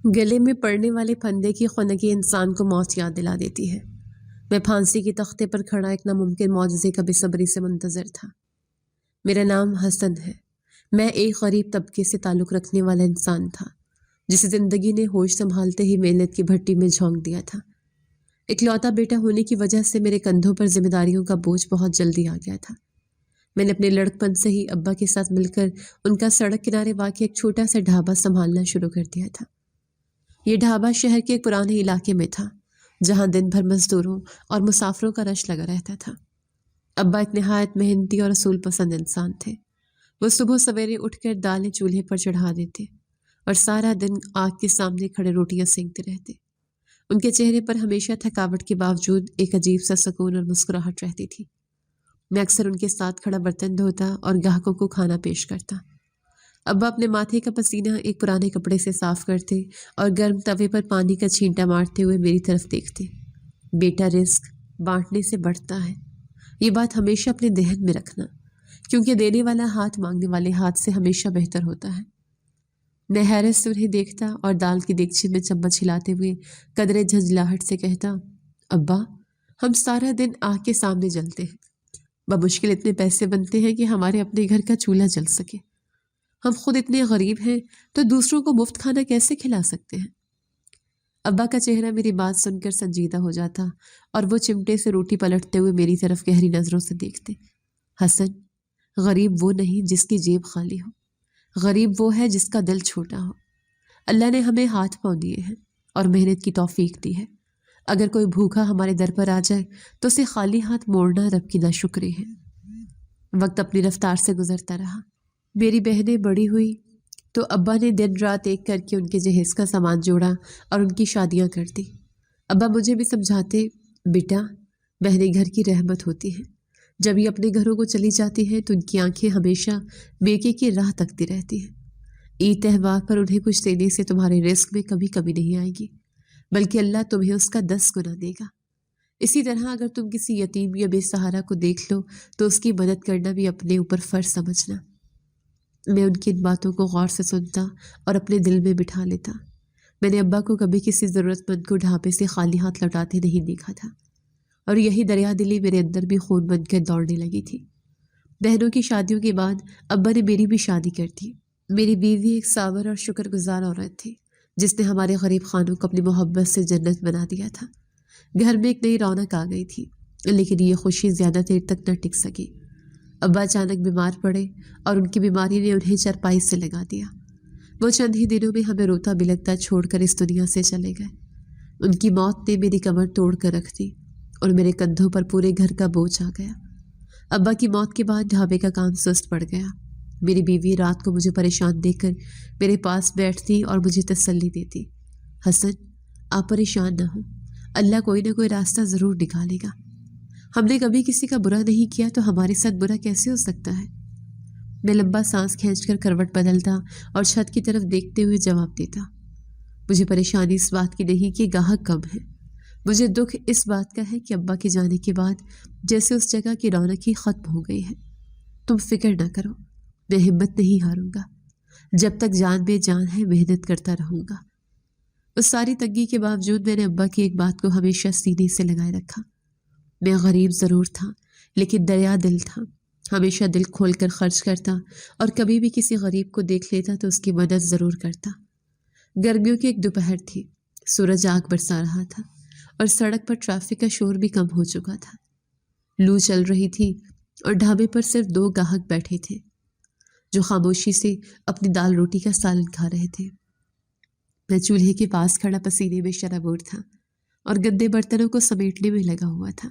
گلے میں پڑنے والے پھندے کی خنکی انسان کو موت یاد دلا دیتی ہے۔ میں پھانسی کے تختے پر کھڑا ایک ناممکن معجزے کا بے صبری سے منتظر تھا۔ میرا نام حسن ہے۔ میں ایک غریب طبقے سے تعلق رکھنے والا انسان تھا جسے زندگی نے ہوش سنبھالتے ہی محنت کی بھٹی میں جھونک دیا تھا۔ اکلوتا بیٹا ہونے کی وجہ سے میرے کندھوں پر ذمہ داریوں کا بوجھ بہت جلدی آ گیا تھا۔ میں نے اپنے لڑکپن سے ہی ابا کے ساتھ مل کر ان کا سڑک کنارے واقع ایک چھوٹا سا ڈھابا سنبھالنا شروع کر دیا تھا۔ یہ ڈھابا شہر کے ایک پرانے علاقے میں تھا جہاں دن بھر مزدوروں اور مسافروں کا رش لگا رہتا تھا۔ ابا ایک نہایت محنتی اور اصول پسند انسان تھے۔ وہ صبح سویرے اٹھ کر دالیں چولہے پر چڑھا دیتے اور سارا دن آگ کے سامنے کھڑے روٹیاں سینکتے رہتے۔ ان کے چہرے پر ہمیشہ تھکاوٹ کے باوجود ایک عجیب سا سکون اور مسکراہٹ رہتی تھی۔ میں اکثر ان کے ساتھ کھڑا برتن دھوتا اور گاہکوں کو کھانا پیش کرتا۔ ابا اپنے ماتھے کا پسینہ ایک پرانے کپڑے سے صاف کرتے اور گرم توے پر پانی کا چھینٹا مارتے ہوئے میری طرف دیکھتے۔ بیٹا، رزق بانٹنے سے بڑھتا ہے، یہ بات ہمیشہ اپنے ذہن میں رکھنا، کیونکہ دینے والا ہاتھ مانگنے والے ہاتھ سے ہمیشہ بہتر ہوتا ہے۔ میں حیرت سے انہیں دیکھتا اور دال کی دیگچی میں چمچ ہلاتے ہوئے قدرے جھنجھلاہٹ سے کہتا، ابا، ہم سارا دن آگ کے سامنے جلتے ہیں، بمشکل اتنے پیسے بنتے ہیں کہ ہمارے اپنے گھر کا چولہا جل سکے۔ ہم خود اتنے غریب ہیں تو دوسروں کو مفت کھانا کیسے کھلا سکتے ہیں؟ ابا کا چہرہ میری بات سن کر سنجیدہ ہو جاتا اور وہ چمٹے سے روٹی پلٹتے ہوئے میری طرف گہری نظروں سے دیکھتے۔ حسن، غریب وہ نہیں جس کی جیب خالی ہو، غریب وہ ہے جس کا دل چھوٹا ہو۔ اللہ نے ہمیں ہاتھ پاؤں دیے ہیں اور محنت کی توفیق دی ہے۔ اگر کوئی بھوکا ہمارے در پر آ جائے تو اسے خالی ہاتھ موڑنا رب کی ناشکری ہے۔ وقت اپنی رفتار سے گزرتا رہا۔ میری بہنیں بڑی ہوئی تو ابا نے دن رات ایک کر کے ان کے جہیز کا سامان جوڑا اور ان کی شادیاں کر دی۔ ابا مجھے بھی سمجھاتے، بیٹا، بہنیں گھر کی رحمت ہوتی ہیں، جب یہ اپنے گھروں کو چلی جاتی ہیں تو ان کی آنکھیں ہمیشہ بیکے کی راہ تکتی رہتی ہیں۔ عید تہوار پر انہیں کچھ دینے سے تمہارے رزق میں کبھی کمی نہیں آئے گی، بلکہ اللہ تمہیں اس کا 10 گنا دے گا۔ اسی طرح اگر تم کسی یتیم یا بے سہارا کو دیکھ لو تو اس کی مدد کرنا بھی اپنے اوپر فرض سمجھنا۔ میں ان کی ان باتوں کو غور سے سنتا اور اپنے دل میں بٹھا لیتا۔ میں نے ابا کو کبھی کسی ضرورت مند کو ڈھابے سے خالی ہاتھ لوٹاتے نہیں دیکھا تھا، اور یہی دریا دلی میرے اندر بھی خون بن کر دوڑنے لگی تھی۔ بہنوں کی شادیوں کے بعد ابا نے میری بھی شادی کر دی۔ میری بیوی ایک صابر اور شکر گزار عورت تھی جس نے ہمارے غریب خانوں کو اپنی محبت سے جنت بنا دیا تھا۔ گھر میں ایک نئی رونق آ گئی تھی، لیکن یہ خوشی زیادہ دیر تک نہ ٹک سکی۔ ابا اچانک بیمار پڑے اور ان کی بیماری نے انہیں چرپائی سے لگا دیا۔ وہ چند ہی دنوں میں ہمیں روتا بلکتا چھوڑ کر اس دنیا سے چلے گئے۔ ان کی موت نے میری کمر توڑ کر رکھ دی اور میرے کندھوں پر پورے گھر کا بوجھ آ گیا۔ ابا کی موت کے بعد ڈھابے کا کام سست پڑ گیا۔ میری بیوی رات کو مجھے پریشان دیکھ کر میرے پاس بیٹھتی اور مجھے تسلی دیتی، حسن، آپ پریشان نہ ہوں، اللہ کوئی نہ کوئی راستہ ضرور نکالے گا۔ ہم نے کبھی کسی کا برا نہیں کیا تو ہمارے ساتھ برا کیسے ہو سکتا ہے؟ میں لمبا سانس کھینچ کر کروٹ بدلتا اور چھت کی طرف دیکھتے ہوئے جواب دیتا، مجھے پریشانی اس بات کی نہیں کہ گاہک کم ہے، مجھے دکھ اس بات کا ہے کہ ابا کے جانے کے بعد جیسے اس جگہ کی رونق ہی ختم ہو گئی ہے۔ تم فکر نہ کرو، میں ہمت نہیں ہاروں گا، جب تک جان میں جان ہے محنت کرتا رہوں گا۔ اس ساری تنگی کے باوجود میں نے ابا کی ایک بات کو ہمیشہ سینے سے لگائے رکھا۔ میں غریب ضرور تھا لیکن دریا دل تھا، ہمیشہ دل کھول کر خرچ کرتا اور کبھی بھی کسی غریب کو دیکھ لیتا تو اس کی مدد ضرور کرتا۔ گرمیوں کی ایک دوپہر تھی، سورج آگ برسا رہا تھا اور سڑک پر ٹریفک کا شور بھی کم ہو چکا تھا۔ لو چل رہی تھی اور ڈھابے پر صرف 2 گاہک بیٹھے تھے جو خاموشی سے اپنی دال روٹی کا سالن کھا رہے تھے۔ میں چولہے کے پاس کھڑا پسینے میں شرابور تھا اور گندے برتنوں کو سمیٹنے میں لگا ہوا تھا۔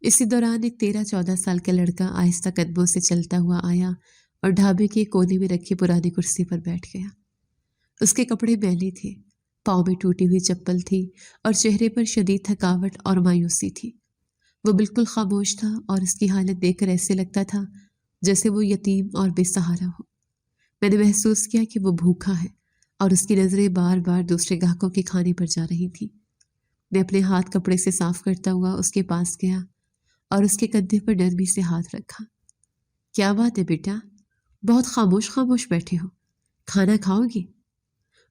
اسی دوران ایک 13-14 سال کا لڑکا آہستہ قدموں سے چلتا ہوا آیا اور ڈھابے کے کونے میں رکھی پرانی کرسی پر بیٹھ گیا۔ اس کے کپڑے میلے تھے، پاؤں میں ٹوٹی ہوئی چپل تھی اور چہرے پر شدید تھکاوٹ اور مایوسی تھی۔ وہ بالکل خاموش تھا اور اس کی حالت دیکھ کر ایسے لگتا تھا جیسے وہ یتیم اور بے سہارا ہو۔ میں نے محسوس کیا کہ وہ بھوکا ہے اور اس کی نظریں بار بار دوسرے گاہکوں کے کھانے پر جا رہی تھیں۔ میں اپنے ہاتھ کپڑے سے صاف کرتا ہوا اس کے پاس گیا اور اس کے کندھے پر نرمی سے ہاتھ رکھا۔ کیا بات ہے بیٹا، بہت خاموش خاموش بیٹھے ہو، کھانا کھاؤ گی؟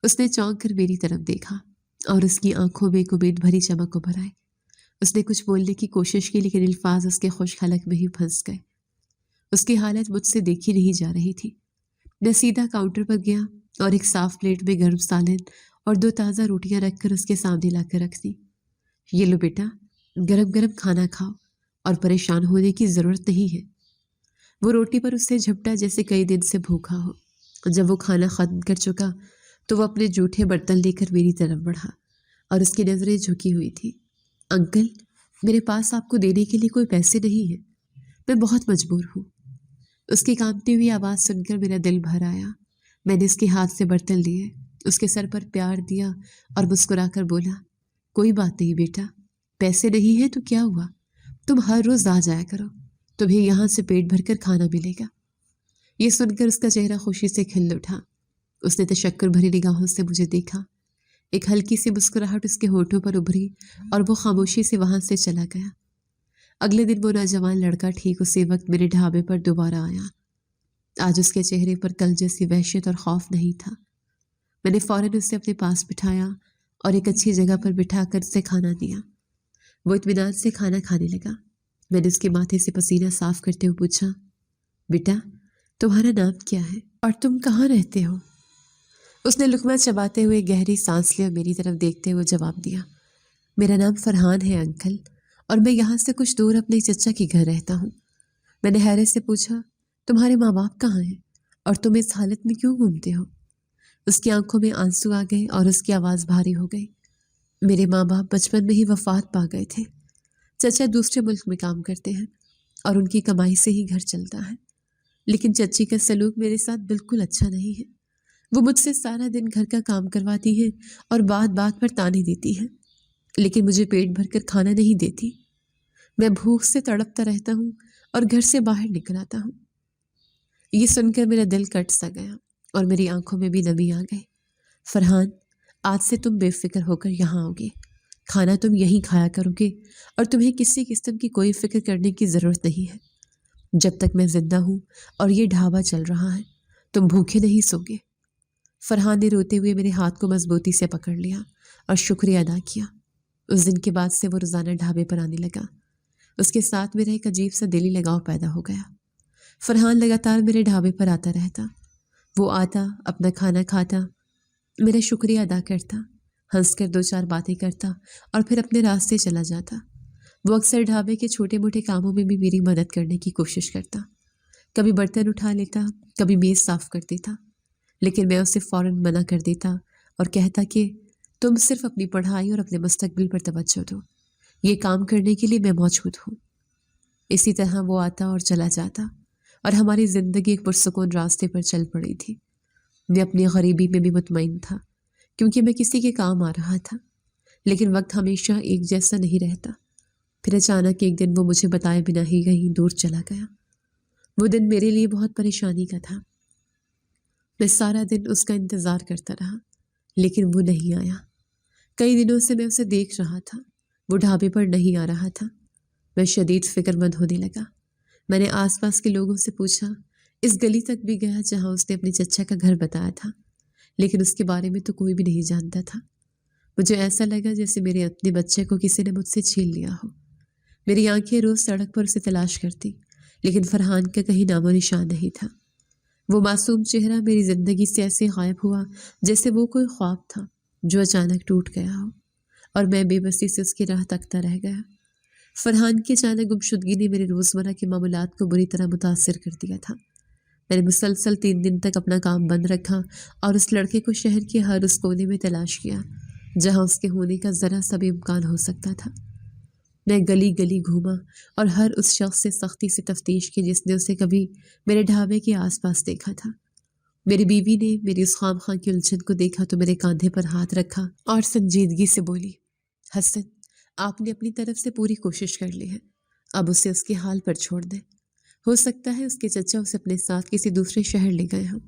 اس نے چونک کر میری طرف دیکھا اور اس کی آنکھوں میں ایک امید بھری چمک ابھر آئی۔ اس نے کچھ بولنے کی کوشش کی لیکن الفاظ اس کے خشک حلق میں ہی پھنس گئے۔ اس کی حالت مجھ سے دیکھی نہیں جا رہی تھی۔ میں سیدھا کاؤنٹر پر گیا اور ایک صاف پلیٹ میں گرم سالن اور 2 تازہ روٹیاں رکھ کر اس کے سامنے لا کر رکھ دی۔ یہ لو بیٹا، گرم گرم کھانا کھاؤ اور پریشان ہونے کی ضرورت نہیں ہے۔ وہ روٹی پر اس سے جھپٹا جیسے کئی دن سے بھوکا ہو۔ جب وہ کھانا ختم کر چکا تو وہ اپنے جھوٹے برتن لے کر میری طرف بڑھا اور اس کی نظریں جھکی ہوئی تھی۔ انکل، میرے پاس آپ کو دینے کے لیے کوئی پیسے نہیں ہیں، میں بہت مجبور ہوں۔ اس کی کانپتی ہوئی آواز سن کر میرا دل بھر آیا۔ میں نے اس کے ہاتھ سے برتن لیے، اس کے سر پر پیار دیا اور مسکرا کر بولا، کوئی بات نہیں بیٹا، پیسے نہیں ہیں تو کیا ہوا، تم ہر روز آ جایا کرو، تمہیں یہاں سے پیٹ بھر کر کھانا ملے گا۔ یہ سن کر اس کا چہرہ خوشی سے کھل اٹھا۔ اس نے تشکر بھری نگاہوں سے مجھے دیکھا۔ ایک ہلکی سی مسکراہٹ اس کے ہونٹوں پر ابھری اور وہ خاموشی سے وہاں سے چلا گیا۔ اگلے دن وہ نوجوان لڑکا ٹھیک اسی وقت میرے ڈھابے پر دوبارہ آیا۔ آج اس کے چہرے پر کل جیسی وحشت اور خوف نہیں تھا۔ میں نے فوراً اسے اپنے پاس بٹھایا اور ایک اچھی جگہ پر بٹھا کر اسے کھانا دیا۔ وہ اطمینان سے کھانا کھانے لگا۔ میں نے اس کے ماتھے سے پسینہ صاف کرتے ہوئے پوچھا، بیٹا تمہارا نام کیا ہے اور تم کہاں رہتے ہو؟ اس نے لقمہ چباتے ہوئے گہری سانس لی اور میری طرف دیکھتے ہوئے جواب دیا، میرا نام فرحان ہے انکل، اور میں یہاں سے کچھ دور اپنے چچا کے گھر رہتا ہوں۔ میں نے حیرت سے پوچھا، تمہارے ماں باپ کہاں ہیں اور تم اس حالت میں کیوں گھومتے ہو؟ اس کی آنکھوں میں آنسو آ گئے اور اس کی آواز بھاری ہو گئی۔ میرے ماں باپ بچپن میں ہی وفات پا گئے تھے۔ چچا دوسرے ملک میں کام کرتے ہیں اور ان کی کمائی سے ہی گھر چلتا ہے، لیکن چچی کا سلوک میرے ساتھ بالکل اچھا نہیں ہے۔ وہ مجھ سے سارا دن گھر کا کام کرواتی ہے اور بات بات پر تانے دیتی ہے، لیکن مجھے پیٹ بھر کر کھانا نہیں دیتی۔ میں بھوک سے تڑپتا رہتا ہوں اور گھر سے باہر نکل آتا ہوں۔ یہ سن کر میرا دل کٹ سا گیا اور میری آنکھوں میں بھی نمی آ گئی۔ فرحان، آج سے تم بے فکر ہو کر یہاں آؤ گے، کھانا تم یہیں کھایا کرو گے اور تمہیں کسی قسم کی کوئی فکر کرنے کی ضرورت نہیں ہے۔ جب تک میں زندہ ہوں اور یہ ڈھابا چل رہا ہے تم بھوکے نہیں سو گے۔ فرحان نے روتے ہوئے میرے ہاتھ کو مضبوطی سے پکڑ لیا اور شکریہ ادا کیا۔ اس دن کے بعد سے وہ روزانہ ڈھابے پر آنے لگا۔ اس کے ساتھ میرا ایک عجیب سا دلی لگاؤ پیدا ہو گیا۔ فرحان لگاتار میرے ڈھابے پر آتا رہتا۔ وہ آتا، اپنا کھانا کھاتا، میرا شکریہ ادا کرتا، ہنس کر 2-4 باتیں کرتا اور پھر اپنے راستے چلا جاتا۔ وہ اکثر ڈھابے کے چھوٹے موٹے کاموں میں بھی میری مدد کرنے کی کوشش کرتا۔ کبھی برتن اٹھا لیتا، کبھی میز صاف کر دیتا، لیکن میں اسے فوراً منع کر دیتا اور کہتا کہ تم صرف اپنی پڑھائی اور اپنے مستقبل پر توجہ دو، یہ کام کرنے کے لیے میں موجود ہوں۔ اسی طرح وہ آتا اور چلا جاتا اور ہماری زندگی ایک پرسکون راستے پر چل پڑی تھی۔ میں اپنی غریبی میں بھی مطمئن تھا کیونکہ میں کسی کے کام آ رہا تھا، لیکن وقت ہمیشہ ایک جیسا نہیں رہتا۔ پھر اچانک ایک دن وہ مجھے بتائے بنا ہی کہیں دور چلا گیا۔ وہ دن میرے لیے بہت پریشانی کا تھا۔ میں سارا دن اس کا انتظار کرتا رہا، لیکن وہ نہیں آیا۔ کئی دنوں سے میں اسے دیکھ رہا تھا، وہ ڈھابے پر نہیں آ رہا تھا۔ میں شدید فکر مند ہونے لگا۔ میں نے آس پاس کے لوگوں سے پوچھا، اس گلی تک بھی گیا جہاں اس نے اپنے چچا کا گھر بتایا تھا، لیکن اس کے بارے میں تو کوئی بھی نہیں جانتا تھا۔ مجھے ایسا لگا جیسے میرے اپنے بچے کو کسی نے مجھ سے چھین لیا ہو۔ میری آنکھیں روز سڑک پر اسے تلاش کرتی، لیکن فرحان کا کہیں نام و نشان نہیں تھا۔ وہ معصوم چہرہ میری زندگی سے ایسے غائب ہوا جیسے وہ کوئی خواب تھا جو اچانک ٹوٹ گیا ہو، اور میں بے بسی سے اس کی راہ تکتا رہ گیا۔ فرحان کی اچانک گمشدگی نے میرے روزمرہ کے معاملات کو بری طرح متاثر کر دیا تھا۔ میں نے مسلسل 3 دن تک اپنا کام بند رکھا اور اس لڑکے کو شہر کے ہر اس کونے میں تلاش کیا جہاں اس کے ہونے کا ذرا سا بھی امکان ہو سکتا تھا۔ میں گلی گلی گھوما اور ہر اس شخص سے سختی سے تفتیش کی جس نے اسے کبھی میرے ڈھابے کے آس پاس دیکھا تھا۔ میری بیوی نے میری اس خام خواہ کی الجھن کو دیکھا تو میرے کاندھے پر ہاتھ رکھا اور سنجیدگی سے بولی، حسن، آپ نے اپنی طرف سے پوری کوشش کر لی ہے، اب اسے اس کے حال پر چھوڑ دیں۔ ہو سکتا ہے اس کے چچا اسے اپنے ساتھ کسی دوسرے شہر لے گئے ہوں،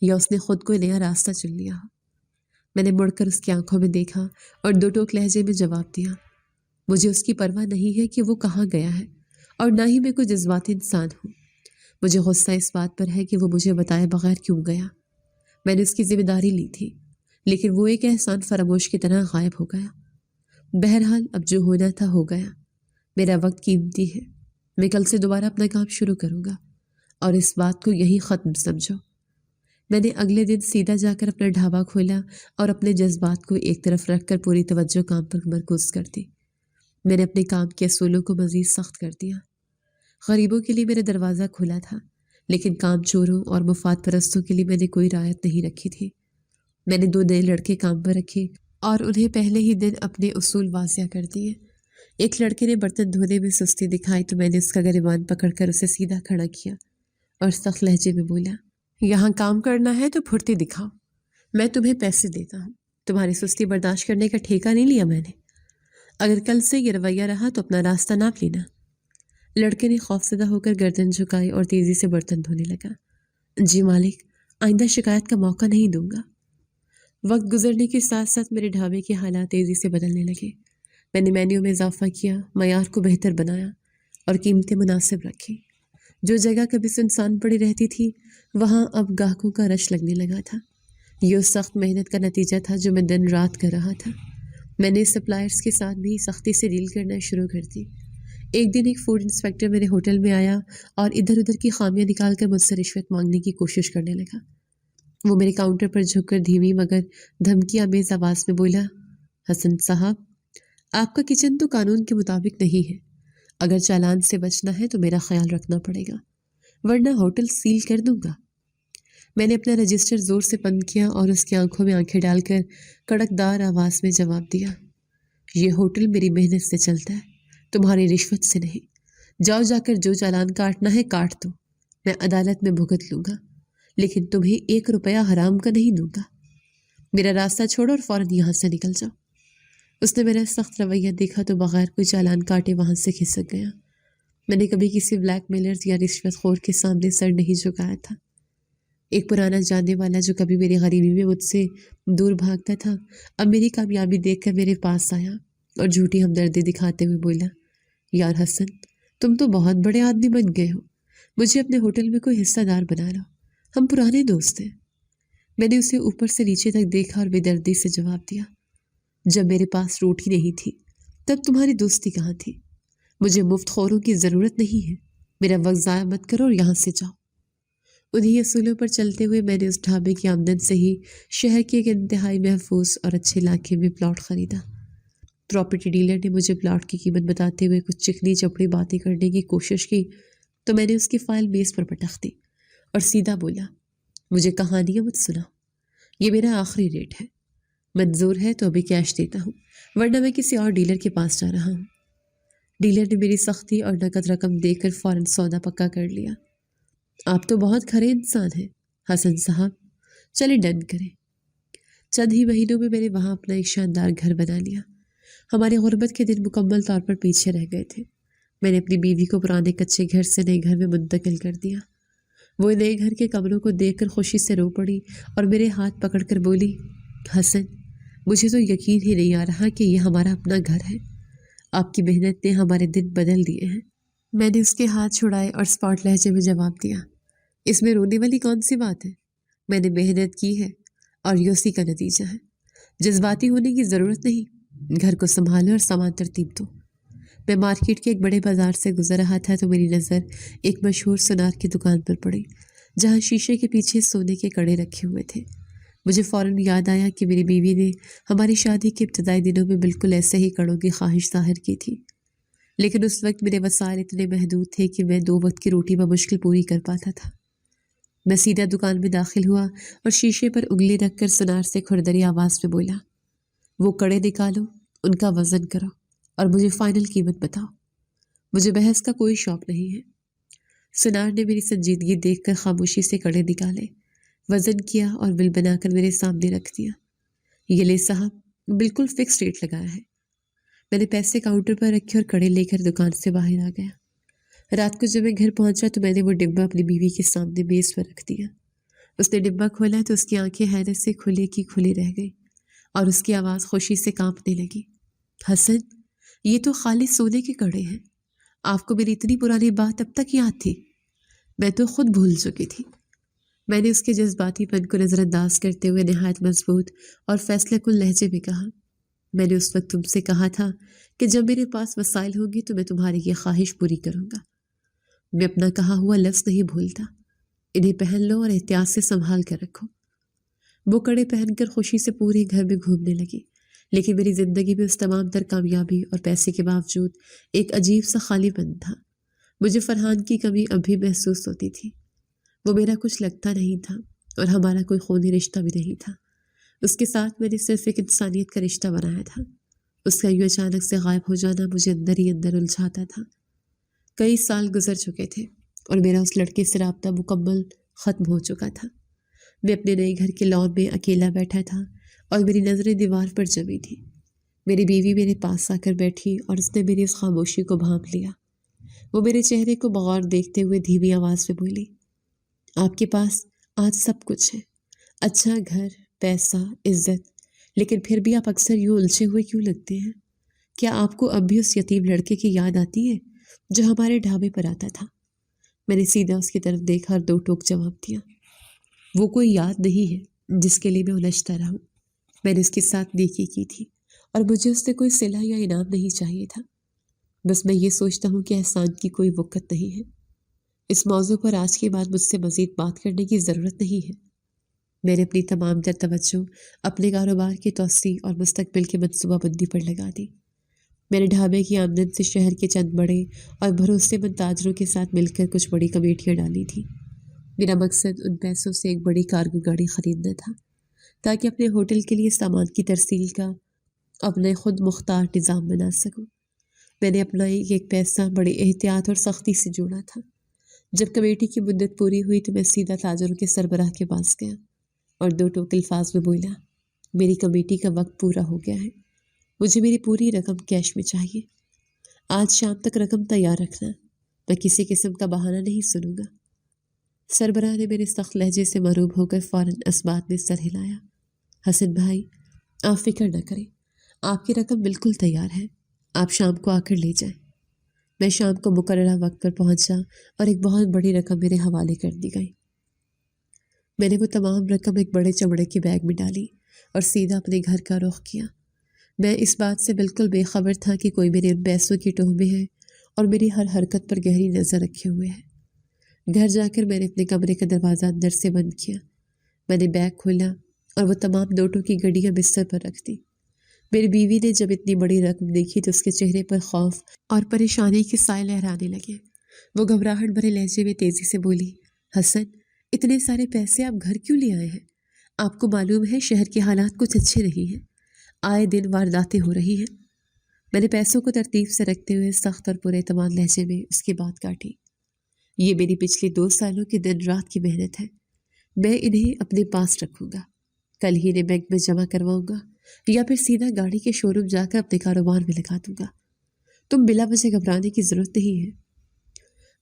یا اس نے خود کوئی نیا راستہ چن لیا ہو۔ میں نے مڑ کر اس کی آنکھوں میں دیکھا اور 2 ٹوک لہجے میں جواب دیا، مجھے اس کی پرواہ نہیں ہے کہ وہ کہاں گیا ہے، اور نہ ہی میں کوئی جذباتی انسان ہوں۔ مجھے غصہ اس بات پر ہے کہ وہ مجھے بتائے بغیر کیوں گیا۔ میں نے اس کی ذمہ داری لی تھی، لیکن وہ ایک احسان فراموش کی طرح غائب ہو گیا۔ بہرحال اب جو ہونا تھا ہو گیا۔ میرا وقت قیمتی ہے، میں کل سے دوبارہ اپنا کام شروع کروں گا، اور اس بات کو یہی ختم سمجھو۔ میں نے اگلے دن سیدھا جا کر اپنا ڈھابہ کھولا اور اپنے جذبات کو ایک طرف رکھ کر پوری توجہ کام پر مرکوز کر دی۔ میں نے اپنے کام کے اصولوں کو مزید سخت کر دیا۔ غریبوں کے لیے میرا دروازہ کھلا تھا، لیکن کام چوروں اور مفاد پرستوں کے لیے میں نے کوئی رعایت نہیں رکھی تھی۔ میں نے 2 نئے لڑکے کام پر رکھے اور انہیں پہلے ہی دن اپنے اصول واضح کر دیے۔ ایک لڑکے نے برتن دھونے میں سستی دکھائی تو میں نے اس کا گریبان پکڑ کر اسے سیدھا کھڑا کیا اور سخت لہجے میں بولا، یہاں کام کرنا ہے تو پھرتی دکھاؤ، میں تمہیں پیسے دیتا ہوں، تمہاری سستی برداشت کرنے کا ٹھیکہ نہیں لیا میں نے۔ اگر کل سے یہ رویہ رہا تو اپنا راستہ ناپ لینا۔ لڑکے نے خوفزدہ ہو کر گردن جھکائی اور تیزی سے برتن دھونے لگا۔ جی مالک، آئندہ شکایت کا موقع نہیں دوں گا۔ وقت گزرنے کے ساتھ ساتھ میرے ڈھابے کے حالات تیزی سے بدلنے لگے۔ میں نے مینیو میں اضافہ کیا، معیار کو بہتر بنایا اور قیمتیں مناسب رکھی۔ جو جگہ کبھی سنسان پڑی رہتی تھی وہاں اب گاہکوں کا رش لگنے لگا تھا۔ یہ اس سخت محنت کا نتیجہ تھا جو میں دن رات کر رہا تھا۔ میں نے سپلائرز کے ساتھ بھی سختی سے ڈیل کرنا شروع کر دی۔ ایک دن ایک فوڈ انسپیکٹر میرے ہوٹل میں آیا اور ادھر ادھر کی خامیاں نکال کر مجھ سے رشوت مانگنے کی کوشش کرنے لگا۔ وہ میرے کاؤنٹر پر جھک کر دھیمی مگر دھمکی آمیز آواز میں بولا، حسن صاحب، آپ کا کچن تو قانون کے مطابق نہیں ہے، اگر چالان سے بچنا ہے تو میرا خیال رکھنا پڑے گا، ورنہ ہوٹل سیل کر دوں گا۔ میں نے اپنا رجسٹر زور سے بند کیا اور اس کی آنکھوں میں آنکھیں ڈال کر کڑکدار آواز میں جواب دیا، یہ ہوٹل میری محنت سے چلتا ہے، تمہاری رشوت سے نہیں۔ جاؤ جا کر جو چالان کاٹنا ہے کاٹ دو، میں عدالت میں بھگت لوں گا، لیکن تمہیں 1 روپیہ حرام کا نہیں دوں گا۔ میرا راستہ چھوڑو اور فوراً یہاں سے نکل جاؤ۔ اس نے میرا سخت رویہ دیکھا تو بغیر کوئی چالان کاٹے وہاں سے کھسک گیا۔ میں نے کبھی کسی بلیک میلرز یا رشوت خور کے سامنے سر نہیں جھکایا تھا۔ ایک پرانا جاننے والا جو کبھی میری غریبی میں مجھ سے دور بھاگتا تھا اب میری کامیابی دیکھ کر میرے پاس آیا اور جھوٹی ہمدردی دکھاتے ہوئے بولا، یار حسن، تم تو بہت بڑے آدمی بن گئے ہو، مجھے اپنے ہوٹل میں کوئی حصہ دار بنا لو، ہم پرانے دوست ہیں۔ میں نے اسے اوپر سے نیچے تک دیکھا اور بے دردی سے جواب دیا، جب میرے پاس روٹی نہیں تھی تب تمہاری دوستی کہاں تھی؟ مجھے مفت خوروں کی ضرورت نہیں ہے، میرا وقت ضائع مت کرو اور یہاں سے جاؤ۔ انہی اصولوں پر چلتے ہوئے میں نے اس ڈھابے کی آمدن سے ہی شہر کے ایک انتہائی محفوظ اور اچھے علاقے میں پلاٹ خریدا۔ پراپرٹی ڈیلر نے مجھے پلاٹ کی قیمت بتاتے ہوئے کچھ چکنی چپڑی باتیں کرنے کی کوشش کی تو میں نے اس کی فائل میز پر پٹخ دی اور سیدھا بولا، مجھے کہانیاں مت سنا، یہ میرا آخری ریٹ ہے، منظور ہے تو ابھی کیش دیتا ہوں، ورنہ میں کسی اور ڈیلر کے پاس جا رہا ہوں۔ ڈیلر نے میری سختی اور نقد رقم دے کر فوراً سودا پکا کر لیا۔ آپ تو بہت کھرے انسان ہیں حسن صاحب، چلے ڈن کریں۔ چند ہی مہینوں میں نے وہاں اپنا ایک شاندار گھر بنا لیا۔ ہمارے غربت کے دن مکمل طور پر پیچھے رہ گئے تھے۔ میں نے اپنی بیوی کو پرانے کچے گھر سے نئے گھر میں منتقل کر دیا۔ وہ نئے گھر کے کمروں کو دیکھ کر خوشی سے رو پڑی اور میرے ہاتھ پکڑ کر بولی، حسن، مجھے تو یقین ہی نہیں آ رہا کہ یہ ہمارا اپنا گھر ہے، آپ کی محنت نے ہمارے دن بدل دیے ہیں۔ میں نے اس کے ہاتھ چھڑائے اور اسپاٹ لہجے میں جواب دیا، اس میں رونے والی کون سی بات ہے؟ میں نے محنت کی ہے اور یہ اسی کا نتیجہ ہے۔ جذباتی ہونے کی ضرورت نہیں، گھر کو سنبھالو اور سامان ترتیب دو۔ میں مارکیٹ کے ایک بڑے بازار سے گزر رہا تھا تو میری نظر ایک مشہور سونار کی دکان پر پڑی جہاں شیشے کے پیچھے سونے کے کڑے رکھے ہوئے تھے۔ مجھے فوراً یاد آیا کہ میری بیوی نے ہماری شادی کے ابتدائی دنوں میں بالکل ایسے ہی کڑوں کی خواہش ظاہر کی تھی، لیکن اس وقت میرے وسائل اتنے محدود تھے کہ میں 2 وقت کی روٹی بمشکل پوری کر پاتا تھا۔ میں سیدھا دکان میں داخل ہوا اور شیشے پر انگلی رکھ کر سونار سے کھردری آواز میں بولا، وہ کڑے نکالو، ان کا وزن کرو اور مجھے فائنل قیمت بتاؤ۔ مجھے بحث کا کوئی شوق نہیں ہے۔ سونار نے میری سنجیدگی دیکھ کر خاموشی سے کڑے نکالے، وزن کیا اور بل بنا کر میرے سامنے رکھ دیا۔ یہ لے صاحب، بالکل فکس ریٹ لگایا ہے۔ میں نے پیسے کاؤنٹر پر رکھے اور کڑے لے کر دکان سے باہر آ گیا۔ رات کو جب میں گھر پہنچا تو میں نے وہ ڈبہ اپنی بیوی کے سامنے میز پر رکھ دیا۔ اس نے ڈبہ کھولا تو اس کی آنکھیں حیرت سے کھلی کی کھلی رہ گئی اور اس کی آواز خوشی سے کانپنے لگی، حسن، یہ تو خالی سونے کے کڑے ہیں، آپ کو میری اتنی پرانی بات اب تک یاد تھی؟ میں تو خود بھول چکی تھی۔ میں نے اس کے جذباتی پن کو نظر انداز کرتے ہوئے نہایت مضبوط اور فیصلہ کن لہجے میں کہا، میں نے اس وقت تم سے کہا تھا کہ جب میرے پاس وسائل ہوں گی تو میں تمہاری یہ خواہش پوری کروں گا۔ میں اپنا کہا ہوا لفظ نہیں بھولتا۔ انہیں پہن لو اور احتیاط سے سنبھال کر رکھو۔ وہ کڑے پہن کر خوشی سے پورے گھر میں گھومنے لگی، لیکن میری زندگی میں اس تمام تر کامیابی اور پیسے کے باوجود ایک عجیب سا خالی پن تھا۔ مجھے فرحان کی کمی اب بھی محسوس ہوتی تھی۔ وہ میرا کچھ لگتا نہیں تھا اور ہمارا کوئی خونی رشتہ بھی نہیں تھا۔ اس کے ساتھ میں نے صرف ایک انسانیت کا رشتہ بنایا تھا۔ اس کا یوں اچانک سے غائب ہو جانا مجھے اندر ہی اندر الجھاتا تھا۔ کئی سال گزر چکے تھے اور میرا اس لڑکے سے رابطہ مکمل ختم ہو چکا تھا۔ میں اپنے نئے گھر کے لان میں اکیلا بیٹھا تھا اور میری نظریں دیوار پر جمی تھی۔ میری بیوی میرے پاس آ کر بیٹھی اور اس نے میری اس خاموشی کو بھانپ لیا۔ وہ میرے چہرے کو بغور دیکھتے ہوئے دھیمی آواز میں بولی، آپ کے پاس آج سب کچھ ہے، اچھا گھر، پیسہ، عزت، لیکن پھر بھی آپ اکثر یوں الجھے ہوئے کیوں لگتے ہیں؟ کیا آپ کو اب بھی اس یتیم لڑکے کی یاد آتی ہے جو ہمارے ڈھابے پر آتا تھا؟ میں نے سیدھا اس کی طرف دیکھا اور دو ٹوک جواب دیا، وہ کوئی یاد نہیں ہے جس کے لیے میں الجھتا رہوں۔ میں نے اس کے ساتھ نیکی کی تھی اور مجھے اس سے کوئی صلہ یا انعام نہیں چاہیے تھا۔ بس میں یہ سوچتا ہوں کہ احسان کی کوئی وقت نہیں ہے۔ اس موضوع پر آج کے بعد مجھ سے مزید بات کرنے کی ضرورت نہیں ہے۔ میں نے اپنی تمام تر توجہ اپنے کاروبار کی توسیع اور مستقبل کی منصوبہ بندی پر لگا دی۔ میں نے ڈھابے کی آمدن سے شہر کے چند بڑے اور بھروسے مند تاجروں کے ساتھ مل کر کچھ بڑی کمیٹیاں ڈالی تھیں۔ میرا مقصد ان پیسوں سے ایک بڑی کارگو گاڑی خریدنا تھا تاکہ اپنے ہوٹل کے لیے سامان کی ترسیل کا اپنے خود مختار نظام بنا سکوں۔ میں نے اپنا ایک پیسہ بڑی احتیاط اور سختی سے جوڑا تھا۔ جب کمیٹی کی مدت پوری ہوئی تو میں سیدھا تاجروں کے سربراہ کے پاس گیا اور دو ٹوک الفاظ میں بولا، میری کمیٹی کا وقت پورا ہو گیا ہے، مجھے میری پوری رقم کیش میں چاہیے۔ آج شام تک رقم تیار رکھنا، میں کسی قسم کا بہانہ نہیں سنوں گا۔ سربراہ نے میرے سخت لہجے سے مروب ہو کر فوراً اسبات میں سر ہلایا۔ حسن بھائی، آپ فکر نہ کریں، آپ کی رقم بالکل تیار ہے، آپ شام کو آ کر لے جائیں۔ میں شام کو مقررہ وقت پر پہنچا اور ایک بہت بڑی رقم میرے حوالے کر دی گئی۔ میں نے وہ تمام رقم ایک بڑے چمڑے کے بیگ میں ڈالی اور سیدھا اپنے گھر کا رخ کیا۔ میں اس بات سے بالکل بے خبر تھا کہ کوئی میرے ان پیسوں کی ٹوہ میں ہے اور میری ہر حرکت پر گہری نظر رکھے ہوئے ہے۔ گھر جا کر میں نے اپنے کمرے کا دروازہ اندر سے بند کیا۔ میں نے بیگ کھولا اور وہ تمام نوٹوں کی گڈیاں بستر پر رکھ دی۔ میری بیوی نے جب اتنی بڑی رقم دیکھی تو اس کے چہرے پر خوف اور پریشانی کے سائے لہرانے لگے۔ وہ گھبراہٹ بھرے لہجے میں تیزی سے بولی، حسن، اتنے سارے پیسے آپ گھر کیوں لے آئے ہیں؟ آپ کو معلوم ہے شہر کے حالات کچھ اچھے نہیں ہیں، آئے دن وارداتیں ہو رہی ہیں۔ میں نے پیسوں کو ترتیب سے رکھتے ہوئے سخت اور پورے اعتماد لہجے میں اس کی بات کاٹی، یہ میری پچھلی 2 سالوں کی دن رات کی محنت ہے، میں انہیں اپنے پاس رکھوں گا، کل ہی انہیں بینک میں جمع کرواؤں گا یا پھر سیدھا گاڑی کے شو روم جا کر اپنے کاروبار میں لگا دوں گا۔ تم بلا وجہ گھبرانے کی ضرورت نہیں ہے۔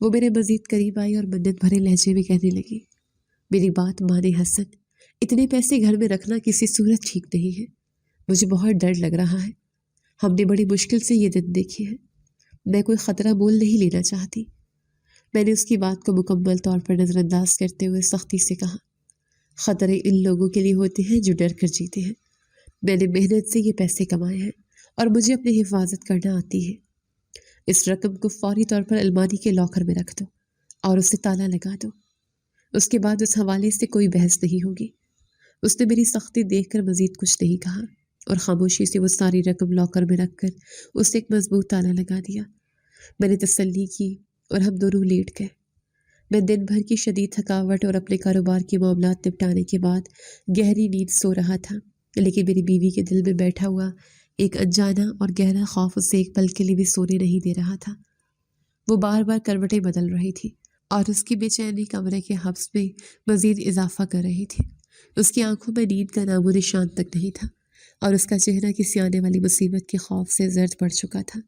وہ میرے مزید قریب آئی اور منت بھرے لہجے میں کہنے لگی، میری بات مانے حسن، اتنے پیسے گھر میں رکھنا کسی صورت ٹھیک نہیں ہے، مجھے بہت ڈر لگ رہا ہے، ہم نے بڑی مشکل سے یہ دن دیکھے ہیں، میں کوئی خطرہ مول نہیں لینا چاہتی۔ میں نے اس کی بات کو مکمل طور پر نظر انداز کرتے ہوئے سختی سے کہا، خطرے ان لوگوں کے لیے ہوتے ہیں جو ڈر کر جیتے ہیں، میں نے محنت سے یہ پیسے کمائے ہیں اور مجھے اپنی حفاظت کرنا آتی ہے۔ اس رقم کو فوری طور پر الماری کے لاکر میں رکھ دو اور اسے تالا لگا دو، اس کے بعد اس حوالے سے کوئی بحث نہیں ہوگی۔ اس نے میری سختی دیکھ کر مزید کچھ نہیں کہا اور خاموشی سے وہ ساری رقم لاکر میں رکھ کر اسے ایک مضبوط تالا لگا دیا۔ میں نے تسلی کی اور ہم دونوں لیٹ گئے۔ میں دن بھر کی شدید تھکاوٹ اور اپنے کاروبار کے معاملات نپٹانے کے بعد گہری نیند سو رہا تھا، لیکن میری بیوی کے دل میں بیٹھا ہوا ایک انجانا اور گہرا خوف اسے ایک پل کے لیے بھی سونے نہیں دے رہا تھا۔ وہ بار بار کروٹیں بدل رہی تھی اور اس کی بے چینی کمرے کے حبس میں مزید اضافہ کر رہی تھی۔ اس کی آنکھوں میں نیند کا نام و نشان تک نہیں تھا اور اس کا چہرہ کسی آنے والی مصیبت کے خوف سے زرد پڑ چکا تھا۔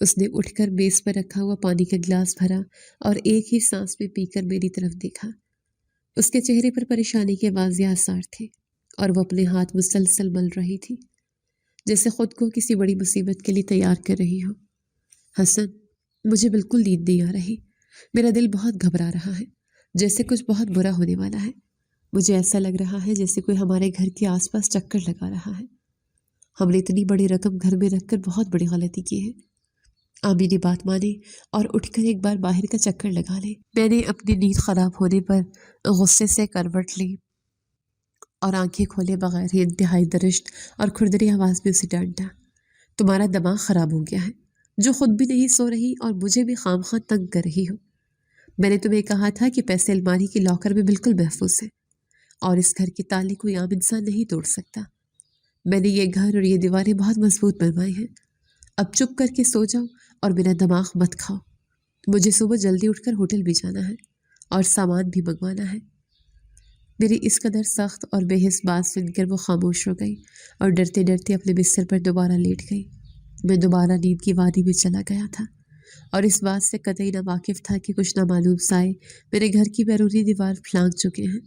اس نے اٹھ کر میز پر رکھا ہوا پانی کا گلاس بھرا اور ایک ہی سانس میں پی کر میری طرف دیکھا۔ اس کے چہرے پر پریشانی کے واضح آثار تھے اور وہ اپنے ہاتھ مسلسل مل رہی تھی، جیسے خود کو کسی بڑی مصیبت کے لیے تیار کر رہی ہو۔ حسن، مجھے بالکل نیند نہیں آ رہی، میرا دل بہت گھبرا رہا ہے، جیسے کچھ بہت برا ہونے والا ہے۔ مجھے ایسا لگ رہا ہے جیسے کوئی ہمارے گھر کے آس پاس چکر لگا رہا ہے۔ ہم نے اتنی بڑی رقم گھر میں رکھ کر بہت بڑی غلطی کی ہے۔ آپ میری بات مانیں اور اٹھ کر ایک بار باہر کا چکر لگا لیں۔ میں نے اپنی نیند خراب ہونے پر غصے سے کروٹ لی اور آنکھیں کھولے بغیر ہی انتہائی درشت اور کھردری آواز میں اسے ڈانٹا۔ تمہارا دماغ خراب ہو گیا ہے، جو خود بھی نہیں سو رہی اور مجھے بھی خام خواہ تنگ کر رہی ہو۔ میں نے تمہیں کہا تھا کہ پیسے الماری کی لاکر میں بالکل محفوظ ہیں اور اس گھر کے تالے کوئی عام انسان نہیں توڑ سکتا۔ میں نے یہ گھر اور یہ دیواریں بہت مضبوط بنوائی ہیں۔ اب چپ کر کے سو جاؤ اور میرا دماغ مت کھاؤ۔ مجھے صبح جلدی اٹھ کر ہوٹل بھی جانا ہے اور سامان بھی منگوانا ہے۔ میری اس قدر سخت اور بے حس بات سن کر وہ خاموش ہو گئی اور ڈرتے ڈرتے اپنے بستر پر دوبارہ لیٹ گئی۔ میں دوبارہ نیند کی وادی میں چلا گیا تھا اور اس بات سے قطعی نہ واقف تھا کہ کچھ نامعلوم سائے میرے گھر کی بیرونی دیوار پھلانگ چکے ہیں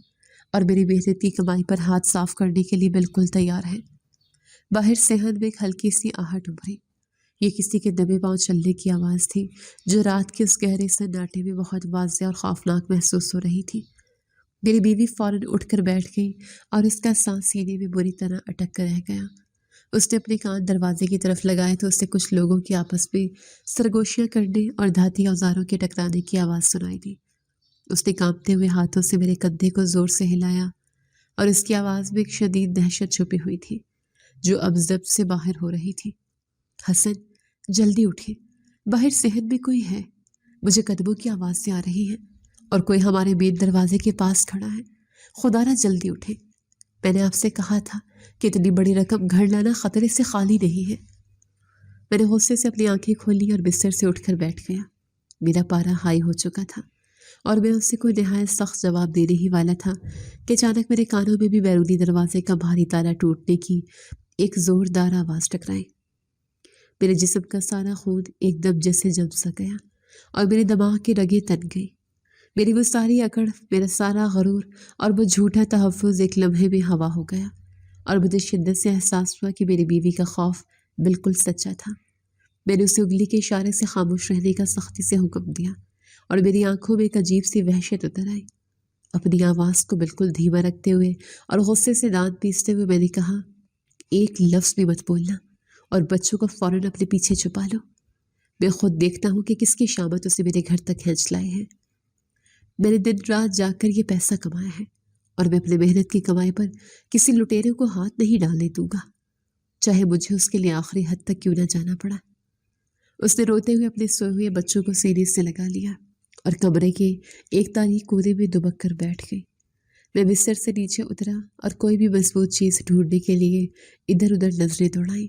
اور میری محنت کی کمائی پر ہاتھ صاف کرنے کے لیے بالکل تیار ہیں۔ باہر صحن میں ایک ہلکی سی آہٹ ابھری۔ یہ کسی کے دبے پاؤں چلنے کی آواز تھی جو رات کے اس گہرے سناٹے میں بہت واضح اور خوفناک محسوس ہو رہی تھی۔ میری بیوی فوراً اٹھ کر بیٹھ گئی اور اس کا سانس سینے میں بری طرح اٹک کر رہ گیا۔ اس نے اپنے کان دروازے کی طرف لگائے تو اسے کچھ لوگوں کی آپس میں سرگوشیاں کرنے اور دھاتی اوزاروں کے ٹکرانے کی آواز سنائی دی۔ اس نے کانپتے ہوئے ہاتھوں سے میرے کندھے کو زور سے ہلایا اور اس کی آواز میں ایک شدید دہشت چھپی ہوئی تھی جو اب ضبط سے باہر ہو رہی تھی۔ حسن، جلدی اٹھے، باہر صحن میں کوئی ہے۔ مجھے قدموں کی آواز سے آ رہی ہے اور کوئی ہمارے مین دروازے کے پاس کھڑا ہے۔ خدا نہ جلدی اٹھے۔ میں نے آپ سے کہا تھا کہ اتنی بڑی رقم گھر لانا خطرے سے خالی نہیں ہے۔ میں نے غصے سے اپنی آنکھیں کھولی اور بستر سے اٹھ کر بیٹھ گیا۔ میرا پارا ہائی ہو چکا تھا اور میں اس سے کوئی نہایت سخت جواب دینے ہی والا تھا کہ اچانک میرے کانوں میں بھی بیرونی دروازے کا بھاری تالا ٹوٹنے کی ایک زوردار آواز ٹکرائی۔ میرے جسم کا سارا خون ایک دم جیسے جم سا گیا اور میرے دماغ کی رگیں تن گئی۔ میری وہ ساری اکڑ، میرا سارا غرور اور وہ جھوٹا تحفظ ایک لمحے میں ہوا ہو گیا اور مجھے شدت سے احساس ہوا کہ میری بیوی کا خوف بالکل سچا تھا۔ میں نے اسے انگلی کے اشارے سے خاموش رہنے کا سختی سے حکم دیا اور میری آنکھوں میں ایک عجیب سی وحشت اتر آئی۔ اپنی آواز کو بالکل دھیما رکھتے ہوئے اور غصے سے دانت پیستے ہوئے میں نے کہا، ایک لفظ بھی مت بولنا اور بچوں کو فوراً اپنے پیچھے چھپا لو۔ میں خود دیکھتا ہوں کہ کس کی شامت اسے میرے گھر تک کھینچ لائے ہیں۔ میں نے دن رات جاگ کر یہ پیسہ کمایا ہے اور میں اپنے محنت کی کمائی پر کسی لٹیرے کو ہاتھ نہیں ڈالنے دوں گا، چاہے مجھے اس کے لیے آخری حد تک کیوں نہ جانا پڑا۔ اس نے روتے ہوئے اپنے سوئے ہوئے بچوں کو سینے سے لگا لیا اور کمرے کے ایک تاریک کونے میں دبک کر بیٹھ گئی۔ میں بستر سے نیچے اترا اور کوئی بھی مضبوط چیز ڈھونڈنے کے لیے ادھر ادھر نظریں دوڑائیں،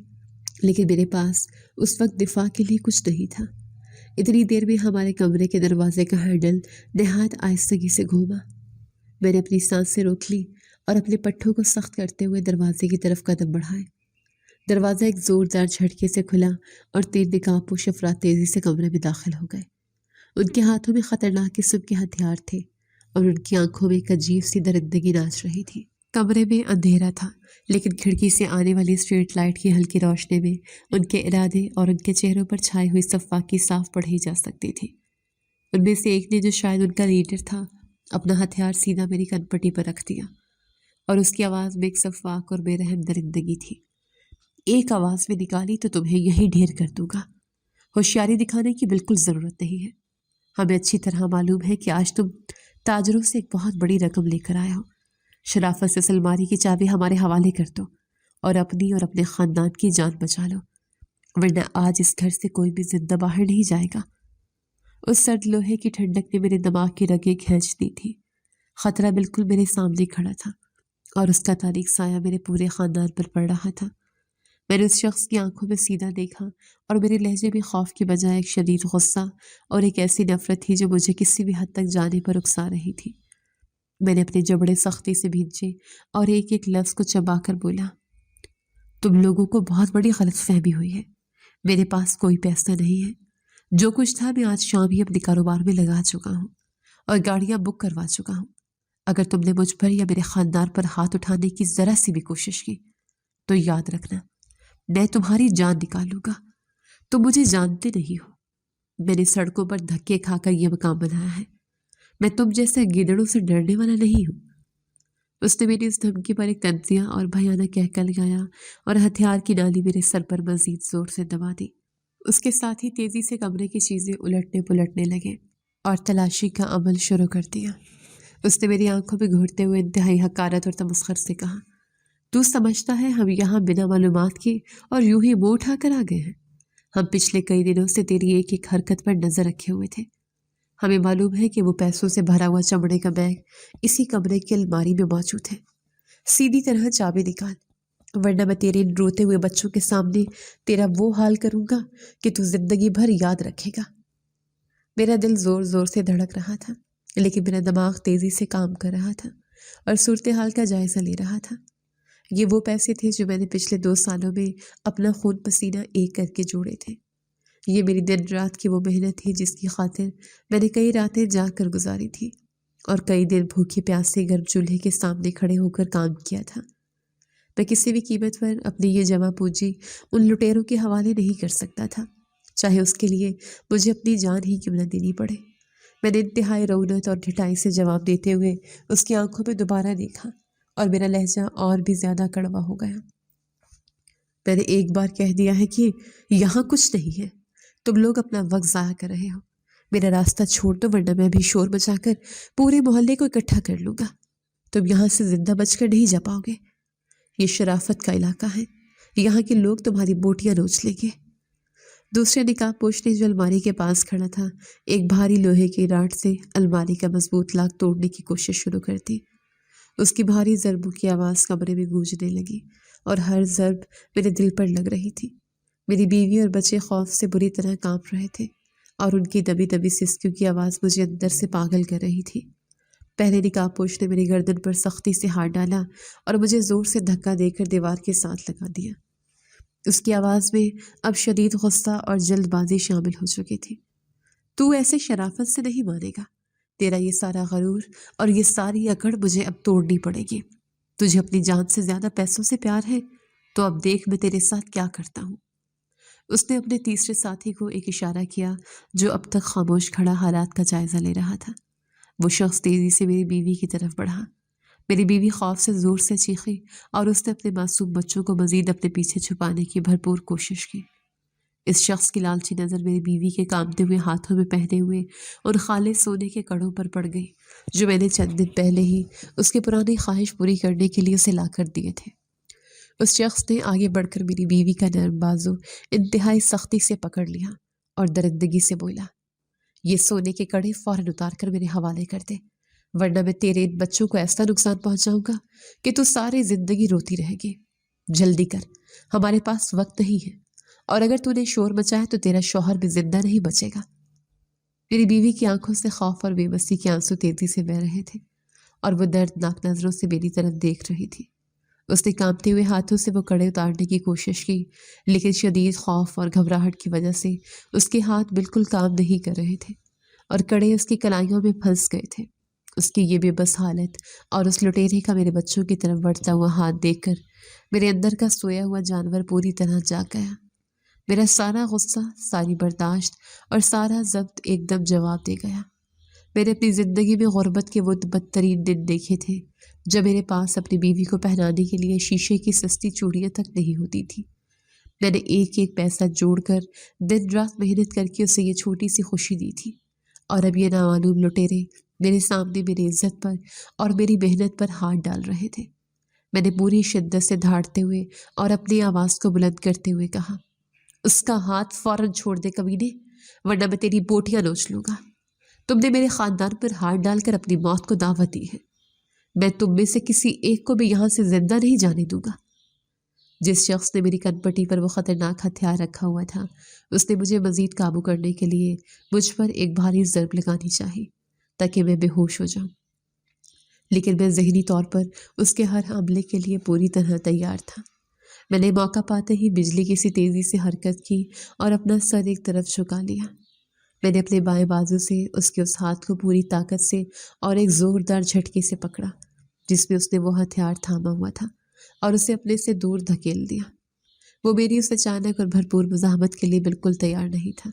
لیکن میرے پاس اس وقت دفاع کے لیے کچھ نہیں تھا۔ اتنی دیر میں ہمارے کمرے کے دروازے کا ہینڈل نہایت آہستگی سے گھوما۔ میں نے اپنی سانسیں روک لی اور اپنے پٹھوں کو سخت کرتے ہوئے دروازے کی طرف قدم بڑھائے۔ دروازہ ایک زوردار جھٹکے سے کھلا اور 3 نقاب پوش افراد تیزی سے کمرے میں داخل ہو گئے۔ ان کے ہاتھوں میں خطرناک قسم کے ہتھیار تھے اور ان کی آنکھوں میں ایک عجیب سی درندگی ناچ رہی تھی۔ کمرے میں اندھیرا تھا، لیکن کھڑکی سے آنے والی اسٹریٹ لائٹ کی ہلکی روشنی میں ان کے ارادے اور ان کے چہروں پر چھائی ہوئی صفاقی صاف پڑھی جا سکتی تھی۔ ان میں سے ایک نے، جو شاید ان کا لیڈر تھا، اپنا ہتھیار سیدھا میری کن پٹی پر رکھ دیا اور اس کی آواز میں ایک صفاق اور بے رحم درندگی تھی۔ ایک آواز میں نکالی تو تمہیں یہی ڈھیر کر دوں گا۔ ہوشیاری دکھانے کی بالکل ضرورت نہیں ہے۔ ہمیں اچھی طرح معلوم ہے کہ آج تم تاجروں سے ایک بہت بڑی رقم لے کر آئے ہو۔ شرافت سے اس الماری کی چابی ہمارے حوالے کر دو اور اپنی اور اپنے خاندان کی جان بچا لو، ورنہ آج اس گھر سے کوئی بھی زندہ باہر نہیں جائے گا۔ اس سرد لوہے کی ٹھنڈک نے میرے دماغ کی رگیں کھینچ دی تھی۔ خطرہ بالکل میرے سامنے کھڑا تھا اور اس کا تاریک سایہ میرے پورے خاندان پر پڑ رہا تھا۔ میں نے اس شخص کی آنکھوں میں سیدھا دیکھا اور میرے لہجے میں خوف کی بجائے ایک شدید غصہ اور ایک ایسی نفرت تھی جو مجھے کسی بھی حد تک جانے پر اکسا رہی تھی۔ میں نے اپنے جبڑے سختی سے بھینچے اور ایک ایک لفظ کو چبا کر بولا، تم لوگوں کو بہت بڑی غلط فہمی ہوئی ہے۔ میرے پاس کوئی پیسہ نہیں ہے۔ جو کچھ تھا میں آج شام ہی اپنے کاروبار میں لگا چکا ہوں اور گاڑیاں بک کروا چکا ہوں۔ اگر تم نے مجھ پر یا میرے خاندان پر ہاتھ اٹھانے کی ذرا سی بھی کوشش کی تو یاد رکھنا، میں تمہاری جان نکالوں گا۔ تم مجھے جانتے نہیں ہو۔ میں نے سڑکوں پر دھکے کھا کر یہ مقام بنایا ہے۔ میں تم جیسے گیدڑوں سے ڈرنے والا نہیں ہوں۔ اس نے میری اس دھمکی پر ایک تنزیہ اور بھیانک کہکا لگایا اور ہتھیار کی نالی میرے سر پر مزید زور سے دبا دی۔ اس کے ساتھ ہی تیزی سے کمرے کی چیزیں الٹنے پلٹنے لگے اور تلاشی کا عمل شروع کر دیا۔ اس نے میری آنکھوں پہ گھورتے ہوئے انتہائی حقارت اور تمسخر سے کہا، تو سمجھتا ہے ہم یہاں بنا معلومات کے اور یوں ہی منہ اٹھا کر آ گئے ہیں؟ ہم پچھلے کئی دنوں سے تیری ایک ایک حرکت پر نظر رکھے ہوئے تھے۔ ہمیں معلوم ہے کہ وہ پیسوں سے بھرا ہوا چمڑے کا بیگ اسی کمرے کی الماری میں موجود ہے۔ سیدھی طرح چابی نکال، ورنہ میں تیرے ان روتے ہوئے بچوں کے سامنے تیرا وہ حال کروں گا کہ تو زندگی بھر یاد رکھے گا۔ میرا دل زور زور سے دھڑک رہا تھا، لیکن میرا دماغ تیزی سے کام کر رہا تھا اور صورتحال کا جائزہ لے رہا تھا۔ یہ وہ پیسے تھے جو میں نے پچھلے 2 سالوں میں اپنا خون پسینہ ایک کر کے جوڑے تھے۔ یہ میری دن رات کی وہ محنت تھی جس کی خاطر میں نے کئی راتیں جاگ کر گزاری تھی اور کئی دن بھوکے پیاسے گرم چولہے کے سامنے کھڑے ہو کر کام کیا تھا۔ میں کسی بھی قیمت پر اپنی یہ جمع پونجی ان لٹیروں کے حوالے نہیں کر سکتا تھا، چاہے اس کے لیے مجھے اپنی جان ہی کیوں نہ دینی پڑے۔ میں نے انتہائی رونت اور ڈھٹائی سے جواب دیتے ہوئے اس کی آنکھوں میں دوبارہ دیکھا اور میرا لہجہ اور بھی زیادہ کڑوا ہو گیا۔ میں نے ایک بار کہہ دیا ہے کہ یہاں کچھ نہیں ہے، تم لوگ اپنا وقت ضائع کر رہے ہو۔ میرا راستہ چھوڑ دو ورنہ میں بھی شور مچا کر پورے محلے کو اکٹھا کر لوں گا۔ تم یہاں سے زندہ بچ کر نہیں جا پاؤ گے۔ یہ شرافت کا علاقہ ہے، یہاں کے لوگ تمہاری بوٹیاں نوچ لیں گے۔ دوسرے نقاب پوش نے جو الماری کے پاس کھڑا تھا ایک بھاری لوہے کی راڈ سے الماری کا مضبوط لاک توڑنے کی کوشش شروع کر دی۔ اس کی بھاری ضربوں کی آواز کمرے میں گونجنے لگی اور ہر ضرب میرے دل پر لگ رہی تھی۔ میری بیوی اور بچے خوف سے بری طرح کانپ رہے تھے اور ان کی دبی دبی سسکیوں کی آواز مجھے اندر سے پاگل کر رہی تھی۔ پہلے نقاب پوش نے میری گردن پر سختی سے ہاتھ ڈالا اور مجھے زور سے دھکا دے کر دیوار کے ساتھ لگا دیا۔ اس کی آواز میں اب شدید غصہ اور جلد بازی شامل ہو چکی تھی۔ تو ایسے شرافت سے نہیں مانے گا، تیرا یہ سارا غرور اور یہ ساری اکڑ مجھے اب توڑنی پڑے گی۔ تجھے اپنی جان سے زیادہ پیسوں سے پیار ہے تو اب دیکھ میں تیرے ساتھ کیا کرتا ہوں۔ اس نے اپنے تیسرے ساتھی کو ایک اشارہ کیا جو اب تک خاموش کھڑا حالات کا جائزہ لے رہا تھا۔ وہ شخص تیزی سے میری بیوی کی طرف بڑھا۔ میری بیوی خوف سے زور سے چیخی اور اس نے اپنے معصوم بچوں کو مزید اپنے پیچھے چھپانے کی بھرپور کوشش کی۔ اس شخص کی لالچی نظر میری بیوی کے کانپتے ہوئے ہاتھوں میں پہنے ہوئے ان خالص سونے کے کڑوں پر پڑ گئی جو میں نے چند دن پہلے ہی اس کی پرانی خواہش پوری کرنے کے لیے اسے لا کر دیے تھے۔ اس شخص نے آگے بڑھ کر میری بیوی کا نرم بازو انتہائی سختی سے پکڑ لیا اور درندگی سے بولا، یہ سونے کے کڑے فوراً اتار کر میرے حوالے کر دے، ورنہ میں تیرے ان بچوں کو ایسا نقصان پہنچاؤں گا کہ تو ساری زندگی روتی رہے گی۔ جلدی کر، ہمارے پاس وقت نہیں ہے، اور اگر تو نے شور مچایا تو تیرا شوہر بھی زندہ نہیں بچے گا۔ میری بیوی کی آنکھوں سے خوف اور بے بسی کے آنسو تیزی سے بہہ رہے تھے اور وہ دردناک نظروں سے میری طرف دیکھ رہی تھی۔ اس نے کانپتے ہوئے ہاتھوں سے وہ کڑے اتارنے کی کوشش کی، لیکن شدید خوف اور گھبراہٹ کی وجہ سے اس کے ہاتھ بالکل کام نہیں کر رہے تھے اور کڑے اس کی کلائیوں میں پھنس گئے تھے۔ اس کی یہ بے بس حالت اور اس لٹیرے کا میرے بچوں کی طرف بڑھتا ہوا ہاتھ دیکھ کر میرے اندر کا سویا ہوا جانور پوری طرح جاگ گیا۔ میرا سارا غصہ، ساری برداشت اور سارا ضبط ایک دم جواب دے گیا۔ میں نے اپنی زندگی میں غربت کے وہ بدترین دن دیکھے تھے جب میرے پاس اپنی بیوی کو پہنانے کے لیے شیشے کی سستی چوڑیاں تک نہیں ہوتی تھی۔ میں نے ایک ایک پیسہ جوڑ کر دن رات محنت کر کے اسے یہ چھوٹی سی خوشی دی تھی، اور اب یہ نامعلوم لٹیرے میرے سامنے میری عزت پر اور میری محنت پر ہاتھ ڈال رہے تھے۔ میں نے پوری شدت سے دھاڑتے ہوئے اور اپنی آواز کو بلند کرتے ہوئے کہا، اس کا ہاتھ فوراً چھوڑ دے کمینے، ورنہ میں تیری بوٹیاں نوچ لوں گا۔ تم نے میرے خاندان پر ہاتھ ڈال کر اپنی موت کو دعوت دی ہے۔ میں تم میں سے کسی ایک کو بھی یہاں سے زندہ نہیں جانے دوں گا۔ جس شخص نے میری کنپٹی پر وہ خطرناک ہتھیار رکھا ہوا تھا، اس نے مجھے مزید قابو کرنے کے لیے مجھ پر ایک بھاری ضرب لگانی چاہی تاکہ میں بے ہوش ہو جاؤں، لیکن میں ذہنی طور پر اس کے ہر حملے کے لیے پوری طرح تیار تھا۔ میں نے موقع پاتے ہی بجلی کی سی تیزی سے حرکت کی اور اپنا سر ایک طرف جھکا لیا۔ میں نے اپنے بائیں بازو سے اس کے اس ہاتھ کو پوری طاقت سے اور ایک زوردار جھٹکے سے پکڑا جس میں اس نے وہ ہتھیار تھاما ہوا تھا، اور اسے اپنے سے دور دھکیل دیا۔ وہ میری اس اچانک اور بھرپور مزاحمت کے لیے بالکل تیار نہیں تھا۔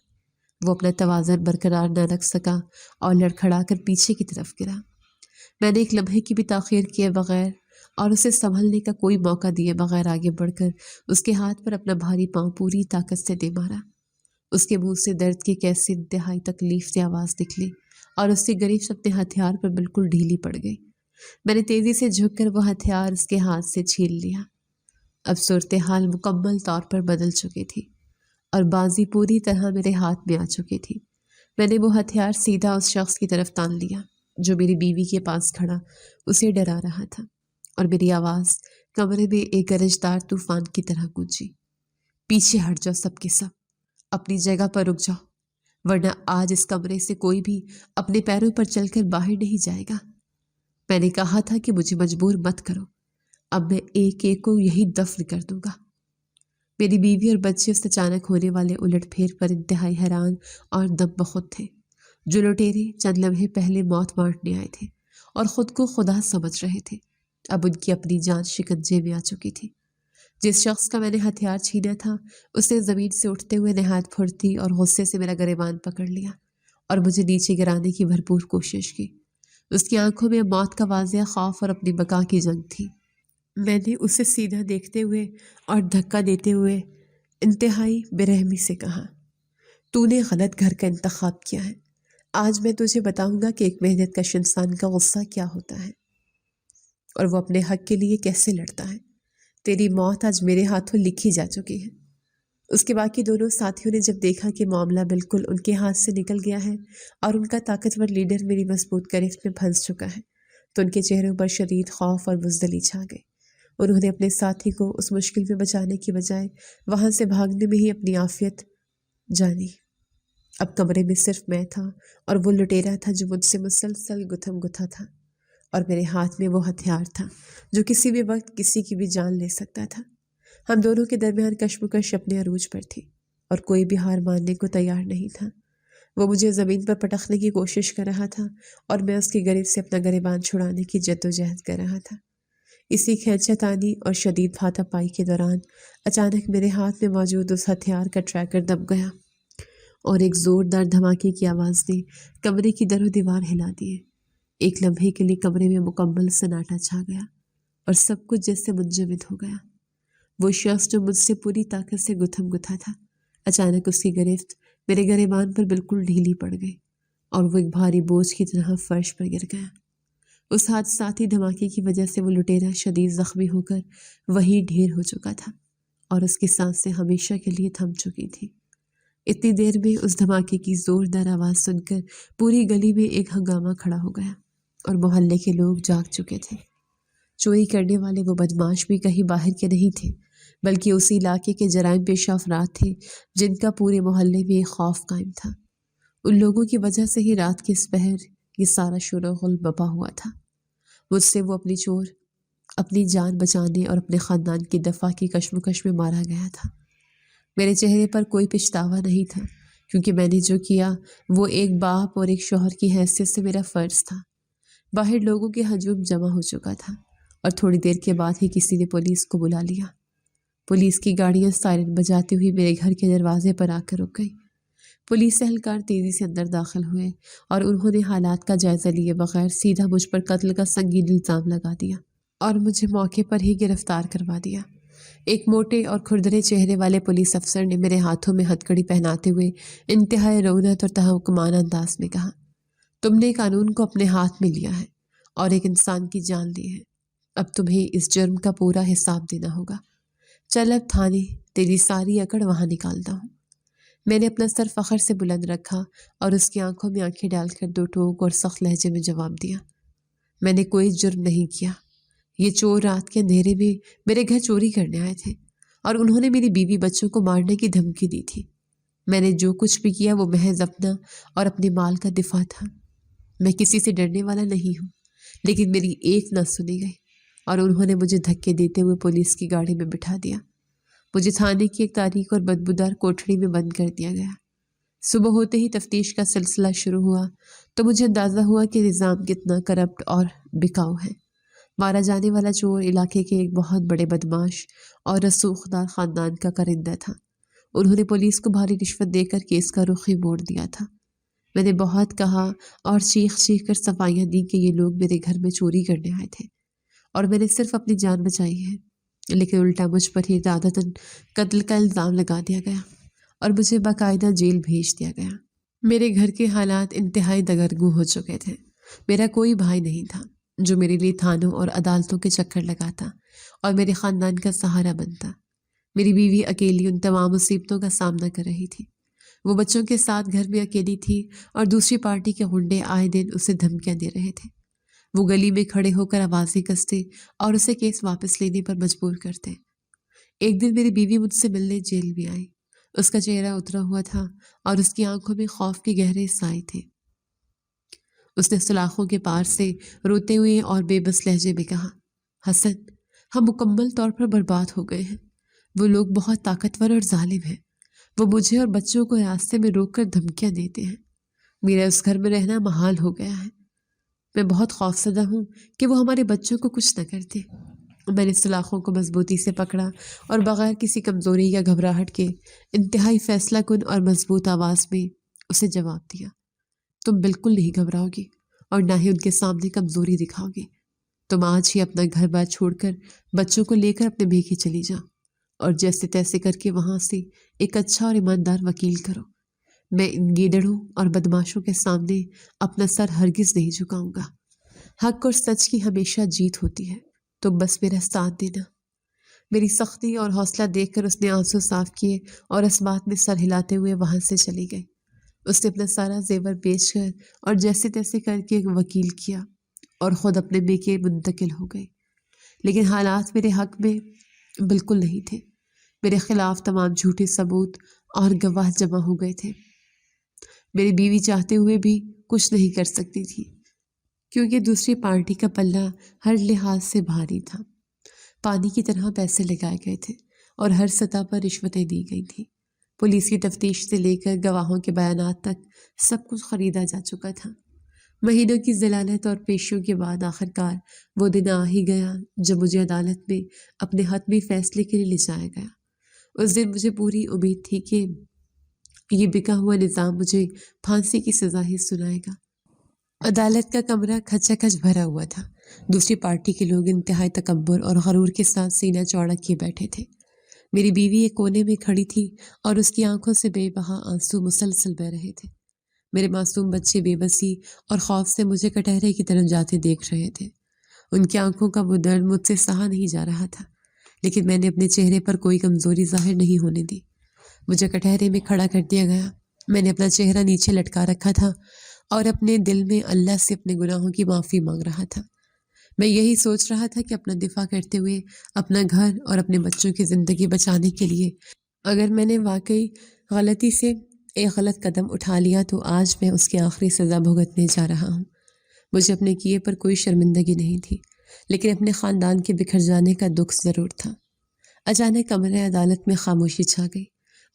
وہ اپنا توازن برقرار نہ رکھ سکا اور لڑکھڑا کر پیچھے کی طرف گرا۔ میں نے ایک لمحے کی بھی تاخیر کیے بغیر اور اسے سنبھلنے کا کوئی موقع دیے بغیر آگے بڑھ کر اس کے ہاتھ پر اپنا بھاری پاؤں پوری طاقت سے دے مارا۔ اس کے منہ سے درد کی کیسی انتہائی تکلیف سے آواز نکلی اور اس کی گریز اپنے ہتھیار پر بالکل ڈھیلی پڑ گئی۔ میں نے تیزی سے جھک کر وہ ہتھیار اس کے ہاتھ سے چھین لیا۔ اب صورتحال مکمل طور پر بدل چکی تھی اور بازی پوری طرح میرے ہاتھ میں آ چکی تھی۔ میں نے وہ ہتھیار سیدھا اس شخص کی طرف تان لیا جو میری بیوی کے پاس کھڑا اسے ڈرا رہا تھا، اور میری آواز کمرے میں ایک گرجدار طوفان کی طرح گونجی، پیچھے ہٹ جاؤ سب کے سب، اپنی جگہ پر رک جاؤ، ورنہ آج اس کمرے سے کوئی بھی اپنے پیروں پر چل کر باہر نہیں جائے گا۔ میں نے کہا تھا کہ مجھے مجبور مت کرو، اب میں ایک ایک کو یہی دفن کر دوں گا۔ میری بیوی اور بچے اس اچانک ہونے والے الٹ پھیر پر انتہائی حیران اور دم بخود تھے۔ جو لٹیرے چند لمحے پہلے موت بانٹنے آئے تھے اور خود کو خدا سمجھ رہے تھے، اب ان کی اپنی جان شکنجے میں آ چکی تھی۔ جس شخص کا میں نے ہتھیار چھینا تھا اس نے زمین سے اٹھتے ہوئے نہایت پھرتی اور غصے سے میرا گریبان پکڑ لیا اور مجھے نیچے گرانے کی بھرپور کوشش کی۔ اس کی آنکھوں میں موت کا واضح خوف اور اپنی بقا کی جنگ تھی۔ میں نے اسے سیدھا دیکھتے ہوئے اور دھکا دیتے ہوئے انتہائی بے رحمی سے کہا، تو نے غلط گھر کا انتخاب کیا ہے۔ آج میں تجھے بتاؤں گا کہ ایک محنت کش انسان کا غصہ کیا ہوتا ہے اور وہ اپنے حق کے لیے کیسے لڑتا ہے۔ تیری موت آج میرے ہاتھوں لکھی جا چکی ہے۔ اس کے باقی دونوں ساتھیوں نے جب دیکھا کہ معاملہ بالکل ان کے ہاتھ سے نکل گیا ہے اور ان کا طاقتور لیڈر میری مضبوط گرفت میں پھنس چکا ہے، تو ان کے چہروں پر شدید خوف اور بزدلی چھا گئی۔ انہوں نے اپنے ساتھی کو اس مشکل میں بچانے کی بجائے وہاں سے بھاگنے میں ہی اپنی عافیت جانی۔ اب کمرے میں صرف میں تھا اور وہ لٹیرا تھا جو مجھ سے مسلسل گتھم گتھا تھا، اور میرے ہاتھ میں وہ ہتھیار تھا جو کسی بھی وقت کسی کی بھی جان لے سکتا تھا۔ ہم دونوں کے درمیان کشمکش اپنے عروج پر تھی اور کوئی بھی ہار ماننے کو تیار نہیں تھا۔ وہ مجھے زمین پر پٹکنے کی کوشش کر رہا تھا اور میں اس کی گریب سے اپنا گریبان چھڑانے کی جدوجہد کر رہا تھا۔ اسی کھینچا تانی اور شدید ہاتھا پائی کے دوران اچانک میرے ہاتھ میں موجود اس ہتھیار کا ٹریگر دب گیا اور ایک زوردار دھماکے کی آواز نے کمرے کی در و دیوار ہلا دیے۔ ایک لمحے کے لیے کمرے میں مکمل سناٹا چھا گیا اور سب کچھ جیسے منجمد ہو گیا۔ وہ شخص جو مجھ سے پوری طاقت سے گتھم گتھا تھا، اچانک اس کی گرفت میرے گریبان پر بالکل ڈھیلی پڑ گئی اور وہ ایک بھاری بوجھ کی طرح فرش پر گر گیا۔ اس حادثاتی دھماکے کی وجہ سے وہ لٹیرا شدید زخمی ہو کر وہی ڈھیر ہو چکا تھا اور اس کی سانسیں ہمیشہ کے لیے تھم چکی تھی۔ اتنی دیر میں اس دھماکے کی زوردار آواز سن کر پوری گلی میں ایک ہنگامہ کھڑا ہو گیا اور محلے کے لوگ جاگ چکے تھے۔ چوری کرنے والے وہ بدماش بھی کہیں باہر کے نہیں تھے، بلکہ اسی علاقے کے جرائم پیشہ افراد تھے جن کا پورے محلے میں ایک خوف قائم تھا۔ ان لوگوں کی وجہ سے ہی رات کے اس پہر یہ سارا شور و غل بپا ہوا تھا۔ مجھ سے وہ اپنی جان بچانے اور اپنے خاندان کی دفاع کی کشمکش میں مارا گیا تھا۔ میرے چہرے پر کوئی پچھتاوا نہیں تھا، کیونکہ میں نے جو کیا وہ ایک باپ اور ایک شوہر کی حیثیت سے میرا فرض تھا۔ باہر لوگوں کے ہجوم جمع ہو چکا تھا اور تھوڑی دیر کے بعد ہی کسی نے پولیس کو بلا لیا۔ پولیس کی گاڑیاں سائرن بجاتی ہوئی میرے گھر کے دروازے پر آ کر رک گئی۔ پولیس اہلکار تیزی سے اندر داخل ہوئے اور انہوں نے حالات کا جائزہ لیے بغیر سیدھا مجھ پر قتل کا سنگین الزام لگا دیا اور مجھے موقع پر ہی گرفتار کروا دیا۔ ایک موٹے اور کھردرے چہرے والے پولیس افسر نے میرے ہاتھوں میں ہتھکڑی پہناتے ہوئے انتہائی رونت اور تحکمانہ انداز میں کہا، تم نے قانون کو اپنے ہاتھ میں لیا ہے اور ایک انسان کی جان لی ہے، اب تمہیں اس جرم کا پورا حساب دینا ہوگا۔ چل اب تھانے، تیری ساری اکڑ وہاں نکالتا ہوں۔ میں نے اپنا سر فخر سے بلند رکھا اور اس کی آنکھوں میں آنکھیں ڈال کر دو ٹوک اور سخت لہجے میں جواب دیا، میں نے کوئی جرم نہیں کیا۔ یہ چور رات کے اندھیرے میں میرے گھر چوری کرنے آئے تھے اور انہوں نے میری بیوی بچوں کو مارنے کی دھمکی دی تھی۔ میں نے جو کچھ بھی کیا وہ محض اپنا اور اپنے مال کا دفاع تھا۔ میں کسی سے ڈرنے والا نہیں ہوں، لیکن میری ایک نہ سنی گئی اور انہوں نے مجھے دھکے دیتے ہوئے پولیس کی گاڑی میں بٹھا دیا۔ مجھے تھانے کی ایک تاریک اور بدبودار کوٹھڑی میں بند کر دیا گیا۔ صبح ہوتے ہی تفتیش کا سلسلہ شروع ہوا تو مجھے اندازہ ہوا کہ نظام کتنا کرپٹ اور بکاؤ ہے۔ مارا جانے والا چور علاقے کے ایک بہت بڑے بدماش اور رسوخدار خاندان کا کرندہ تھا۔ انہوں نے پولیس کو بھاری رشوت دے کر کیس کا رخ ہی موڑ دیا تھا۔ میں نے بہت کہا اور چیخ چیخ کر صفائیاں دی کہ یہ لوگ میرے گھر میں چوری کرنے آئے تھے اور میں نے صرف اپنی جان بچائی ہے، لیکن الٹا مجھ پر ہی ارادتاً قتل کا الزام لگا دیا گیا اور مجھے باقاعدہ جیل بھیج دیا گیا۔ میرے گھر کے حالات انتہائی دگرگوں ہو چکے تھے۔ میرا کوئی بھائی نہیں تھا جو میرے لیے تھانوں اور عدالتوں کے چکر لگاتا اور میرے خاندان کا سہارا بنتا۔ میری بیوی اکیلی ان تمام مصیبتوں کا سامنا کر رہی تھی۔ وہ بچوں کے ساتھ گھر میں اکیلی تھی اور دوسری پارٹی کے غنڈے آئے دن اسے دھمکیاں دے رہے تھے۔ وہ گلی میں کھڑے ہو کر آوازیں کستے اور اسے کیس واپس لینے پر مجبور کرتے۔ ایک دن میری بیوی مجھ سے ملنے جیل میں آئی۔ اس کا چہرہ اترا ہوا تھا اور اس کی آنکھوں میں خوف کے گہرے سائے تھے۔ اس نے سلاخوں کے پار سے روتے ہوئے اور بے بس لہجے میں کہا، حسن، ہم مکمل طور پر برباد ہو گئے ہیں۔ وہ لوگ بہت طاقتور اور ظالم ہیں۔ وہ مجھے اور بچوں کو راستے میں روک کر دھمکیاں دیتے ہیں۔ میرا اس گھر میں رہنا محال ہو گیا ہے۔ میں بہت خوفزدہ ہوں کہ وہ ہمارے بچوں کو کچھ نہ کرتے۔ میں نے سلاخوں کو مضبوطی سے پکڑا اور بغیر کسی کمزوری یا گھبراہٹ کے انتہائی فیصلہ کن اور مضبوط آواز میں اسے جواب دیا، تم بالکل نہیں گھبراؤ گی اور نہ ہی ان کے سامنے کمزوری دکھاؤ گی۔ تم آج ہی اپنا گھر بار چھوڑ کر بچوں کو لے کر اپنے میکے چلی جاؤ اور جیسے تیسے کر کے وہاں سے ایک اچھا اور ایماندار وکیل کرو۔ میں ان گیدڑوں اور بدماشوں کے سامنے اپنا سر ہرگز نہیں جھکاؤں گا۔ حق اور سچ کی ہمیشہ جیت ہوتی ہے، تو بس میرا ساتھ دینا۔ میری سختی اور حوصلہ دیکھ کر اس نے آنسو صاف کیے اور اس بات میں سر ہلاتے ہوئے وہاں سے چلی گئی۔ اس نے اپنا سارا زیور بیچ کر اور جیسے تیسے کر کے ایک وکیل کیا اور خود اپنے میکے منتقل ہو گئی۔ لیکن حالات میرے حق میں بالکل نہیں تھے۔ میرے خلاف تمام جھوٹے ثبوت اور گواہ جمع ہو گئے تھے۔ میری بیوی چاہتے ہوئے بھی کچھ نہیں کر سکتی تھی کیونکہ دوسری پارٹی کا پلہ ہر لحاظ سے بھاری تھا۔ پانی کی طرح پیسے لگائے گئے تھے اور ہر سطح پر رشوتیں دی گئی تھیں۔ پولیس کی تفتیش سے لے کر گواہوں کے بیانات تک سب کچھ خریدا جا چکا تھا۔ مہینوں کی ذلالت اور پیشیوں کے بعد آخرکار وہ دن آ ہی گیا جب مجھے عدالت میں اپنے حتمی فیصلے کے لیے لے جایا گیا۔ اس دن مجھے پوری امید تھی کہ یہ بکا ہوا نظام مجھے پھانسی کی سزا ہی سنائے گا۔ عدالت کا کمرہ کھچا کھچ بھرا ہوا تھا۔ دوسری پارٹی کے لوگ انتہائی تکبر اور غرور کے ساتھ سینہ چوڑا کیے بیٹھے تھے۔ میری بیوی ایک کونے میں کھڑی تھی اور اس کی آنکھوں سے بے بہا آنسو مسلسل بہہ رہے تھے۔ میرے معصوم بچے بے بسی اور خوف سے مجھے کٹہرے کی طرف جاتے دیکھ رہے تھے۔ ان کی آنکھوں کا وہ درد مجھ سے سہا نہیں جا رہا تھا، لیکن میں نے اپنے چہرے پر کوئی کمزوری ظاہر نہیں ہونے دی۔ مجھے کٹہرے میں کھڑا کر دیا گیا۔ میں نے اپنا چہرہ نیچے لٹکا رکھا تھا اور اپنے دل میں اللہ سے اپنے گناہوں کی معافی مانگ رہا تھا۔ میں یہی سوچ رہا تھا کہ اپنا دفاع کرتے ہوئے اپنا گھر اور اپنے بچوں کی زندگی بچانے کے لیے اگر میں نے واقعی غلطی سے ایک غلط قدم اٹھا لیا تو آج میں اس کی آخری سزا بھگتنے جا رہا ہوں۔ مجھے اپنے کیے پر کوئی شرمندگی نہیں تھی، لیکن اپنے خاندان کے بکھر جانے کا دکھ ضرور تھا۔ اچانک کمرہ عدالت میں خاموشی چھا گئی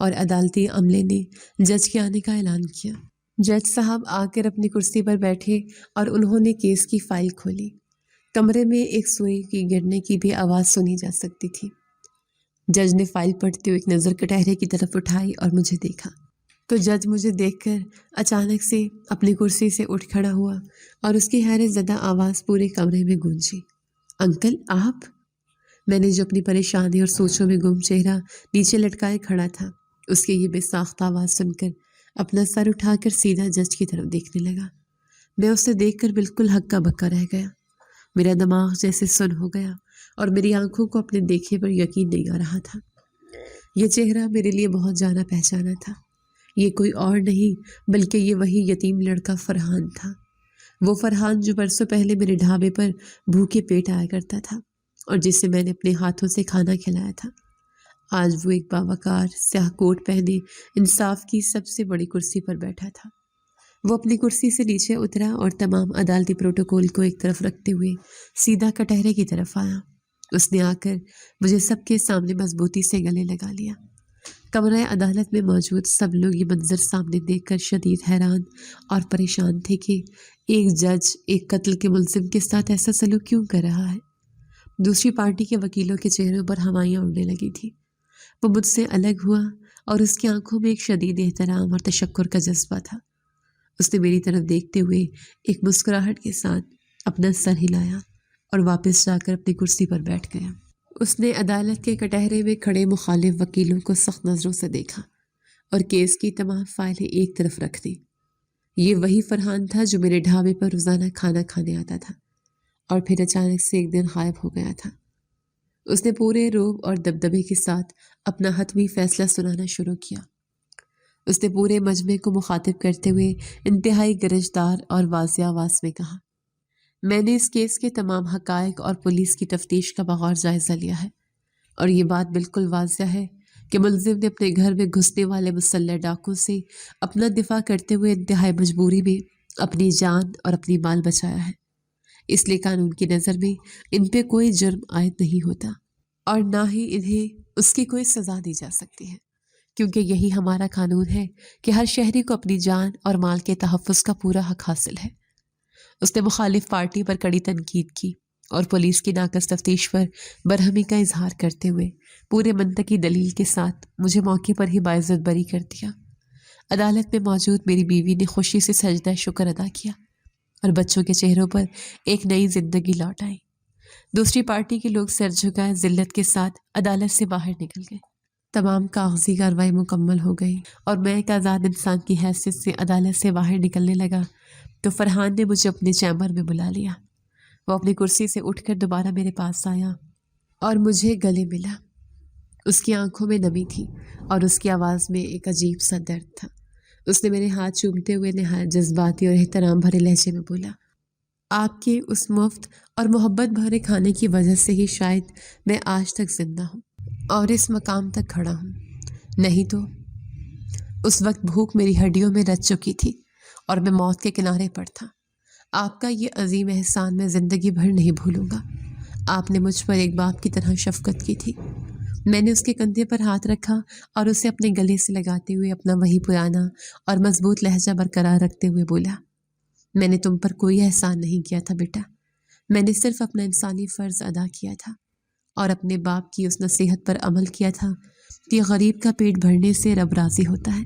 اور عدالتی عملے نے جج کے آنے کا اعلان کیا۔ جج صاحب آ کر اپنی کرسی پر بیٹھے اور انہوں نے کیس کی فائل کھولی۔ کمرے میں ایک سوئی کی گرنے کی بھی آواز سنی جا سکتی تھی۔ جج نے فائل پڑھتے ہوئے ایک نظر کٹہرے کی طرف اٹھائی اور مجھے دیکھا تو جج مجھے دیکھ کر اچانک سے اپنی کرسی سے اٹھ کھڑا ہوا اور اس کی حیرت زدہ آواز پورے کمرے میں گونجی، انکل آپ؟ میں نے جو اپنی پریشانی اور سوچوں میں گم چہرہ نیچے لٹکائے کھڑا تھا، اس کی یہ بے ساختہ آواز سن کر اپنا سر اٹھا کر سیدھا جج کی طرف دیکھنے لگا۔ میں اسے دیکھ کر بالکل ہکا بکا رہ گیا۔ میرا دماغ جیسے سن ہو گیا اور میری آنکھوں کو اپنے دیکھے پر یقین نہیں آ رہا تھا۔ یہ چہرہ میرے لیے بہت جانا پہچانا تھا۔ یہ کوئی اور نہیں بلکہ یہ وہی یتیم لڑکا فرحان تھا۔ وہ فرحان جو برسوں پہلے میرے ڈھابے پر بھوکے پیٹ آیا کرتا تھا اور جسے میں نے اپنے ہاتھوں سے کھانا کھلایا تھا۔ آج وہ ایک باوقار سیاہ کوٹ پہنے انصاف کی سب سے بڑی کرسی پر بیٹھا تھا۔ وہ اپنی کرسی سے نیچے اترا اور تمام عدالتی پروٹوکول کو ایک طرف رکھتے ہوئے سیدھا کٹہرے کی طرف آیا۔ اس نے آ کر مجھے سب کے سامنے مضبوطی سے گلے لگا لیا۔ کمرہ عدالت میں موجود سب لوگ یہ منظر سامنے دیکھ کر شدید حیران اور پریشان تھے کہ ایک جج ایک قتل کے ملزم کے ساتھ ایسا سلوک کیوں کر رہا ہے۔ دوسری پارٹی کے وکیلوں کے چہروں پر ہوائیاں اڑنے لگی تھی۔ وہ مجھ سے الگ ہوا اور اس کی آنکھوں میں ایک شدید احترام اور تشکر کا جذبہ تھا۔ اس نے میری طرف دیکھتے ہوئے ایک مسکراہٹ کے ساتھ اپنا سر ہلایا اور واپس جا کر اپنی کرسی پر بیٹھ گیا۔ اس نے عدالت کے کٹہرے میں کھڑے مخالف وکیلوں کو سخت نظروں سے دیکھا اور کیس کی تمام فائلیں ایک طرف رکھ دی۔ یہ وہی فرحان تھا جو میرے ڈھابے پر روزانہ کھانا کھانے آتا تھا اور پھر اچانک سے ایک دن غائب ہو گیا تھا۔ اس نے پورے روب اور دبدبے کے ساتھ اپنا حتمی فیصلہ سنانا شروع کیا۔ اس نے پورے مجمع کو مخاطب کرتے ہوئے انتہائی گرجدار اور واضح آواز میں کہا، میں نے اس کیس کے تمام حقائق اور پولیس کی تفتیش کا بغور جائزہ لیا ہے، اور یہ بات بالکل واضح ہے کہ ملزم نے اپنے گھر میں گھسنے والے مسلح ڈاکو سے اپنا دفاع کرتے ہوئے انتہائی مجبوری میں اپنی جان اور اپنی مال بچایا ہے۔ اس لیے قانون کی نظر میں ان پہ کوئی جرم عائد نہیں ہوتا اور نہ ہی انہیں اس کی کوئی سزا دی جا سکتی ہے، کیونکہ یہی ہمارا قانون ہے کہ ہر شہری کو اپنی جان اور مال کے تحفظ کا پورا حق حاصل ہے۔ اس نے مخالف پارٹی پر کڑی تنقید کی اور پولیس کی ناقص تفتیش پر برہمی کا اظہار کرتے ہوئے پورے منطقی دلیل کے ساتھ مجھے موقع پر ہی باعزت بری کر دیا۔ عدالت میں موجود میری بیوی نے خوشی سے سجدہ شکر ادا کیا اور بچوں کے چہروں پر ایک نئی زندگی لوٹ آئی۔ دوسری پارٹی کے لوگ سر جھکائے ذلت کے ساتھ عدالت سے باہر نکل گئے۔ تمام کاغذی کارروائی مکمل ہو گئی اور میں ایک آزاد انسان کی حیثیت سے عدالت سے باہر نکلنے لگا تو فرحان نے مجھے اپنے چیمبر میں بلا لیا۔ وہ اپنی کرسی سے اٹھ کر دوبارہ میرے پاس آیا اور مجھے گلے ملا۔ اس کی آنکھوں میں نمی تھی اور اس کی آواز میں ایک عجیب سا درد تھا۔ اس نے میرے ہاتھ چومتے ہوئے نہایت جذباتی اور احترام بھرے لہجے میں بولا، آپ کے اس مفت اور محبت بھرے کھانے کی وجہ سے ہی شاید میں آج تک زندہ ہوں اور اس مقام تک کھڑا ہوں، نہیں تو اس وقت بھوک میری ہڈیوں میں رچ چکی تھی اور میں موت کے کنارے پر تھا۔ آپ کا یہ عظیم احسان میں زندگی بھر نہیں بھولوں گا۔ آپ نے مجھ پر ایک باپ کی طرح شفقت کی تھی۔ میں نے اس کے کندھے پر ہاتھ رکھا اور اسے اپنے گلے سے لگاتے ہوئے اپنا وہی پرانا اور مضبوط لہجہ برقرار رکھتے ہوئے بولا، میں نے تم پر کوئی احسان نہیں کیا تھا بیٹا، میں نے صرف اپنا انسانی فرض ادا کیا تھا اور اپنے باپ کی اس نصیحت پر عمل کیا تھا کہ غریب کا پیٹ بھرنے سے رب راضی ہوتا ہے۔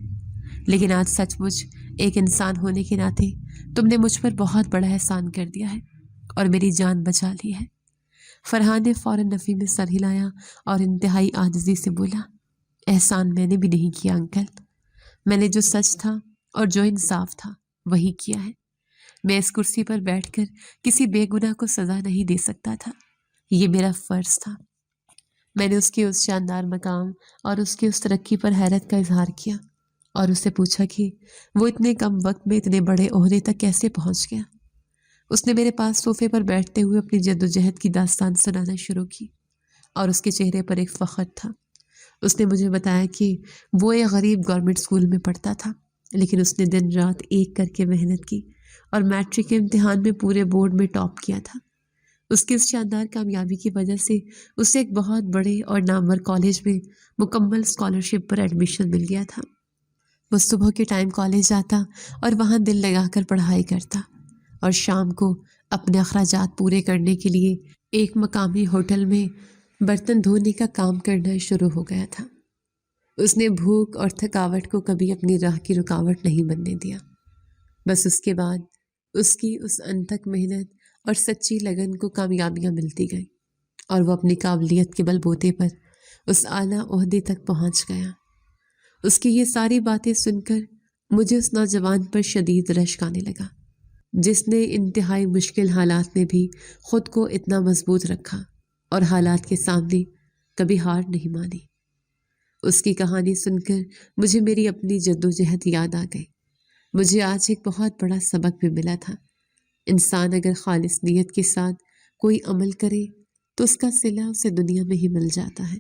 لیکن آج سچ مچ ایک انسان ہونے کے ناطے تم نے مجھ پر بہت بڑا احسان کر دیا ہے اور میری جان بچا لی ہے۔ فرحان نے فوراً نفی میں سر ہلایا اور انتہائی عاجزی سے بولا، احسان میں نے بھی نہیں کیا انکل، میں نے جو سچ تھا اور جو انصاف تھا وہی کیا ہے۔ میں اس کرسی پر بیٹھ کر کسی بے گناہ کو سزا نہیں دے سکتا تھا، یہ میرا فرض تھا۔ میں نے اس کے اس شاندار مقام اور اس کی اس ترقی پر حیرت کا اظہار کیا اور اس سے پوچھا کہ وہ اتنے کم وقت میں اتنے بڑے عہدے تک کیسے پہنچ گیا۔ اس نے میرے پاس صوفے پر بیٹھتے ہوئے اپنی جدوجہد کی داستان سنانا شروع کی اور اس کے چہرے پر ایک فخر تھا۔ اس نے مجھے بتایا کہ وہ ایک غریب گورنمنٹ اسکول میں پڑھتا تھا، لیکن اس نے دن رات ایک کر کے محنت کی اور میٹرک کے امتحان میں پورے بورڈ میں ٹاپ کیا تھا۔ اس کی اس شاندار کامیابی کی وجہ سے اسے ایک بہت بڑے اور نامور کالج میں مکمل اسکالرشپ پر ایڈمیشن مل گیا تھا۔ وہ صبح کے ٹائم کالج جاتا اور وہاں دل لگا کر پڑھائی کرتا اور شام کو اپنے اخراجات پورے کرنے کے لیے ایک مقامی ہوٹل میں برتن دھونے کا کام کرنا شروع ہو گیا تھا۔ اس نے بھوک اور تھکاوٹ کو کبھی اپنی راہ کی رکاوٹ نہیں بننے دیا۔ بس اس کے بعد اس کی اس انتھک محنت اور سچی لگن کو کامیابیاں ملتی گئیں اور وہ اپنی قابلیت کے بل بوتے پر اس اعلیٰ عہدے تک پہنچ گیا۔ اس کی یہ ساری باتیں سن کر مجھے اس نوجوان پر شدید رشک آنے لگا، جس نے انتہائی مشکل حالات میں بھی خود کو اتنا مضبوط رکھا اور حالات کے سامنے کبھی ہار نہیں مانی۔ اس کی کہانی سن کر مجھے میری اپنی جدوجہد یاد آ گئی۔ مجھے آج ایک بہت بڑا سبق بھی ملا تھا۔ انسان اگر خالص نیت کے ساتھ کوئی عمل کرے تو اس کا صلہ اسے دنیا میں ہی مل جاتا ہے،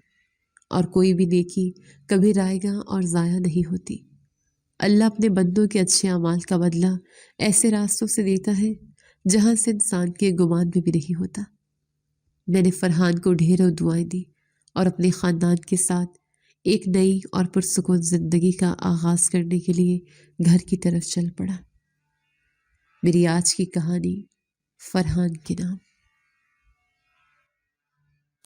اور کوئی بھی نیکی کبھی رائیگاں اور ضائع نہیں ہوتی۔ اللہ اپنے بندوں کے اچھے اعمال کا بدلہ ایسے راستوں سے دیتا ہے جہاں سے انسان کے گمان میں بھی نہیں ہوتا۔ میں نے فرحان کو ڈھیروں دعائیں دی اور اپنے خاندان کے ساتھ ایک نئی اور پرسکون زندگی کا آغاز کرنے کے لیے گھر کی طرف چل پڑا۔ میری آج کی کہانی فرحان کے نام۔